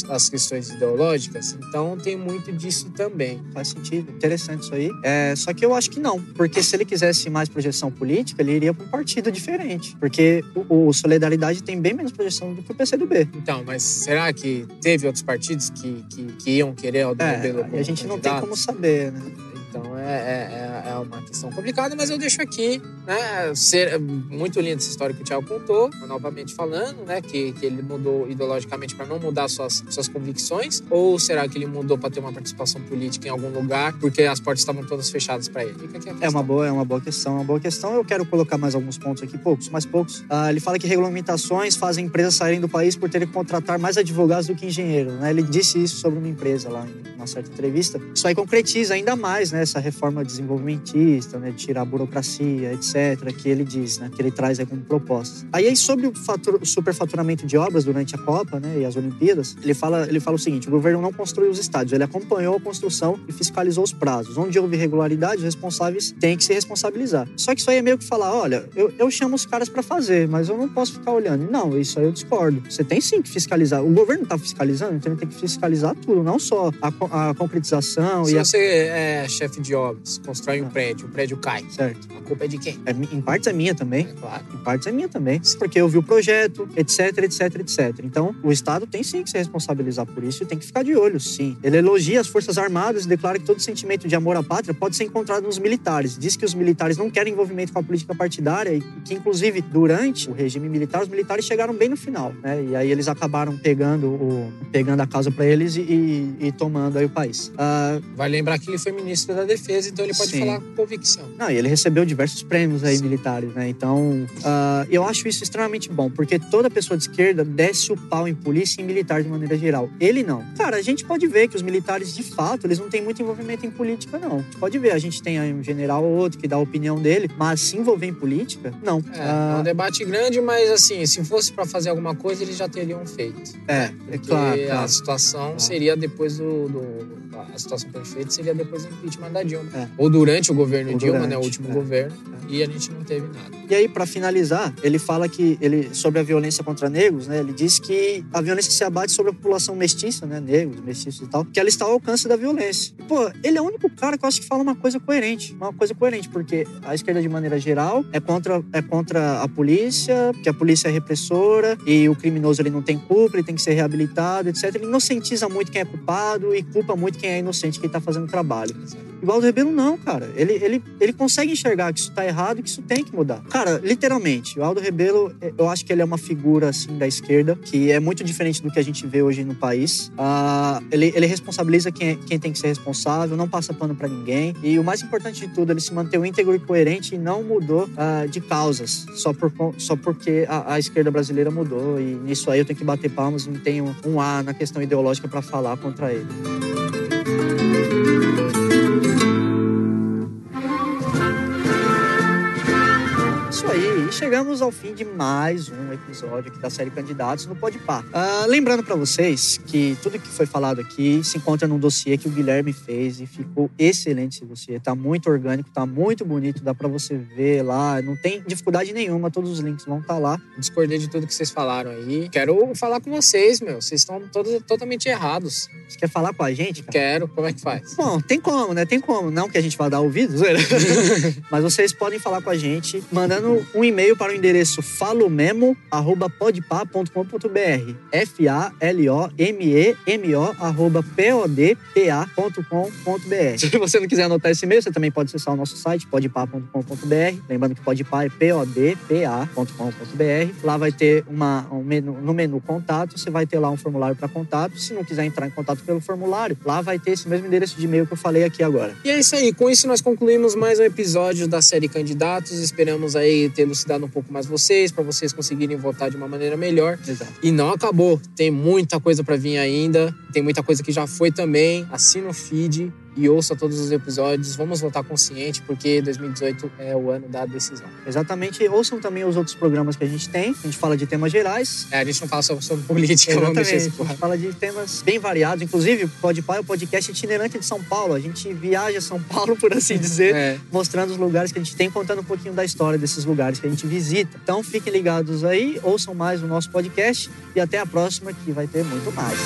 [SPEAKER 2] as questões ideológicas? Então tem muito disso também.
[SPEAKER 1] Faz sentido, interessante isso aí. Só que eu acho que não, porque se ele quisesse mais projeção política, ele iria para um partido diferente, porque o Solidariedade tem bem menos projeção do que o PCdoB.
[SPEAKER 2] Então, mas será que teve outros partidos que iam querer Aldo Rebelo como
[SPEAKER 1] a gente não
[SPEAKER 2] candidato?
[SPEAKER 1] tem como saber, né?
[SPEAKER 2] Então é uma questão complicada, mas eu deixo aqui, né, muito linda essa história que o Thiago contou, novamente falando, né, que ele mudou ideologicamente para não mudar suas convicções, ou será que ele mudou para ter uma participação política em algum lugar porque as portas estavam todas fechadas para ele? Fica aqui a questão.
[SPEAKER 1] É uma boa questão. Eu quero colocar mais alguns pontos aqui, poucos. Ele fala que regulamentações fazem empresas saírem do país por terem que contratar mais advogados do que engenheiros, né? Ele disse isso sobre uma empresa lá em uma certa entrevista. Isso aí concretiza ainda mais, né, essa reforma desenvolvimentista, né, de tirar a burocracia, etc., que ele diz, né, que ele traz aí como propostas. Aí sobre o superfaturamento de obras durante a Copa, né, e as Olimpíadas, ele fala o seguinte: o governo não construiu os estádios, ele acompanhou a construção e fiscalizou os prazos. Onde houve irregularidade, os responsáveis têm que se responsabilizar. Só que isso aí é meio que falar, olha, eu chamo os caras para fazer, mas eu não posso ficar olhando. Não, isso aí eu discordo. Você tem sim que fiscalizar. O governo tá fiscalizando, então ele tem que fiscalizar tudo, não só a concretização.
[SPEAKER 2] Se você é chefe de obras, constrói um prédio, o prédio cai.
[SPEAKER 1] Certo.
[SPEAKER 2] A culpa é de quem?
[SPEAKER 1] Em partes é minha também.
[SPEAKER 2] Claro.
[SPEAKER 1] Em partes é minha também. Porque eu vi o projeto, etc. Então, o Estado tem sim que se responsabilizar por isso e tem que ficar de olho, sim. Ele elogia as Forças Armadas e declara que todo sentimento de amor à pátria pode ser encontrado nos militares. Diz que os militares não querem envolvimento com a política partidária e que, inclusive, durante o regime militar, os militares chegaram bem no final, né? E aí eles acabaram pegando a causa para eles e tomando aí o país.
[SPEAKER 2] Vai lembrar que ele foi ministro da Defesa, então ele pode falar com convicção.
[SPEAKER 1] Não, e ele recebeu diversos prêmios aí militares, né? Então, eu acho isso extremamente bom, porque toda pessoa de esquerda desce o pau em polícia e em militar de maneira geral. Ele não. Cara, a gente pode ver que os militares, de fato, eles não têm muito envolvimento em política, não. A gente pode ver, a gente tem aí um general ou outro que dá a opinião dele, mas se envolver em política, não.
[SPEAKER 2] É um debate grande, mas assim, se fosse pra fazer alguma coisa, eles já teriam feito.
[SPEAKER 1] É claro.
[SPEAKER 2] A situação seria depois a situação perfeita seria depois do impeachment da Dilma. Ou durante o governo Dilma, né? O último governo. E a gente não teve nada.
[SPEAKER 1] E aí, para finalizar, ele fala que sobre a violência contra negros, né? Ele diz que a violência se abate sobre a população mestiça, né? Negros, mestiços e tal, que ela está ao alcance da violência. E, pô, ele é o único cara que eu acho que fala uma coisa coerente. Uma coisa coerente, porque a esquerda, de maneira geral, é contra a polícia, que a polícia é repressora e o criminoso ele não tem culpa, ele tem que ser reabilitado, etc. Ele inocentiza muito quem é culpado e culpa muito quem é inocente, quem tá fazendo o trabalho. E o Aldo Rebelo não, cara. Ele consegue enxergar que isso tá errado e que isso tem que mudar. Cara, literalmente, o Aldo Rebelo, eu acho que ele é uma figura, assim, da esquerda, que é muito diferente do que a gente vê hoje no país. Ele responsabiliza quem tem que ser responsável, não passa pano pra ninguém. E o mais importante de tudo, ele se manteve íntegro e coerente e não mudou de causas, só porque a esquerda brasileira mudou. E nisso aí eu tenho que bater palmas, não tenho um A na questão ideológica pra falar contra ele. Isso aí, e chegamos ao fim de mais um episódio aqui da série Candidatos no Podpah. Lembrando pra vocês que tudo que foi falado aqui se encontra num dossiê que o Guilherme fez e ficou excelente esse dossiê. Tá muito orgânico, tá muito bonito, dá pra você ver lá, não tem dificuldade nenhuma, todos os links vão estar lá.
[SPEAKER 2] Discordei de tudo que vocês falaram aí. Quero falar com vocês, meu. Vocês estão todos totalmente errados.
[SPEAKER 1] Você quer falar com a gente, cara?
[SPEAKER 2] Quero. Como é que faz?
[SPEAKER 1] Bom, tem como, né? Tem como. Não que a gente vá dar ouvidos, mas vocês podem falar com a gente mandando um e-mail para o endereço falomemo@podpah.com.br falomemo@podpah.com.br. Se você não quiser anotar esse e-mail, você também pode acessar o nosso site podpah.com.br. Lembrando que Podpah é podpah.com.br. Lá vai ter no menu contato, você vai ter lá um formulário para contato. Se não quiser entrar em contato pelo formulário, lá vai ter esse mesmo endereço de e-mail que eu falei aqui agora.
[SPEAKER 2] E é isso aí. Com isso nós concluímos mais um episódio da série Candidatos. Esperamos aí ter elucidado um pouco mais vocês, para vocês conseguirem votar de uma maneira melhor.
[SPEAKER 1] Exato.
[SPEAKER 2] E não acabou. Tem muita coisa para vir ainda. Tem muita coisa que já foi também. Assina o feed e ouça todos os episódios. Vamos votar consciente, porque 2018 é o ano da decisão.
[SPEAKER 1] Exatamente. Ouçam também os outros programas que a gente tem. A gente fala de temas gerais.
[SPEAKER 2] A gente não fala só sobre política.
[SPEAKER 1] Exatamente. A gente fala de temas bem variados. Inclusive, o Podpah é o podcast itinerante de São Paulo. A gente viaja São Paulo, por assim dizer, mostrando os lugares que a gente tem, contando um pouquinho da história desses lugares que a gente visita. Então, fiquem ligados aí, ouçam mais o nosso podcast e até a próxima, que vai ter muito mais.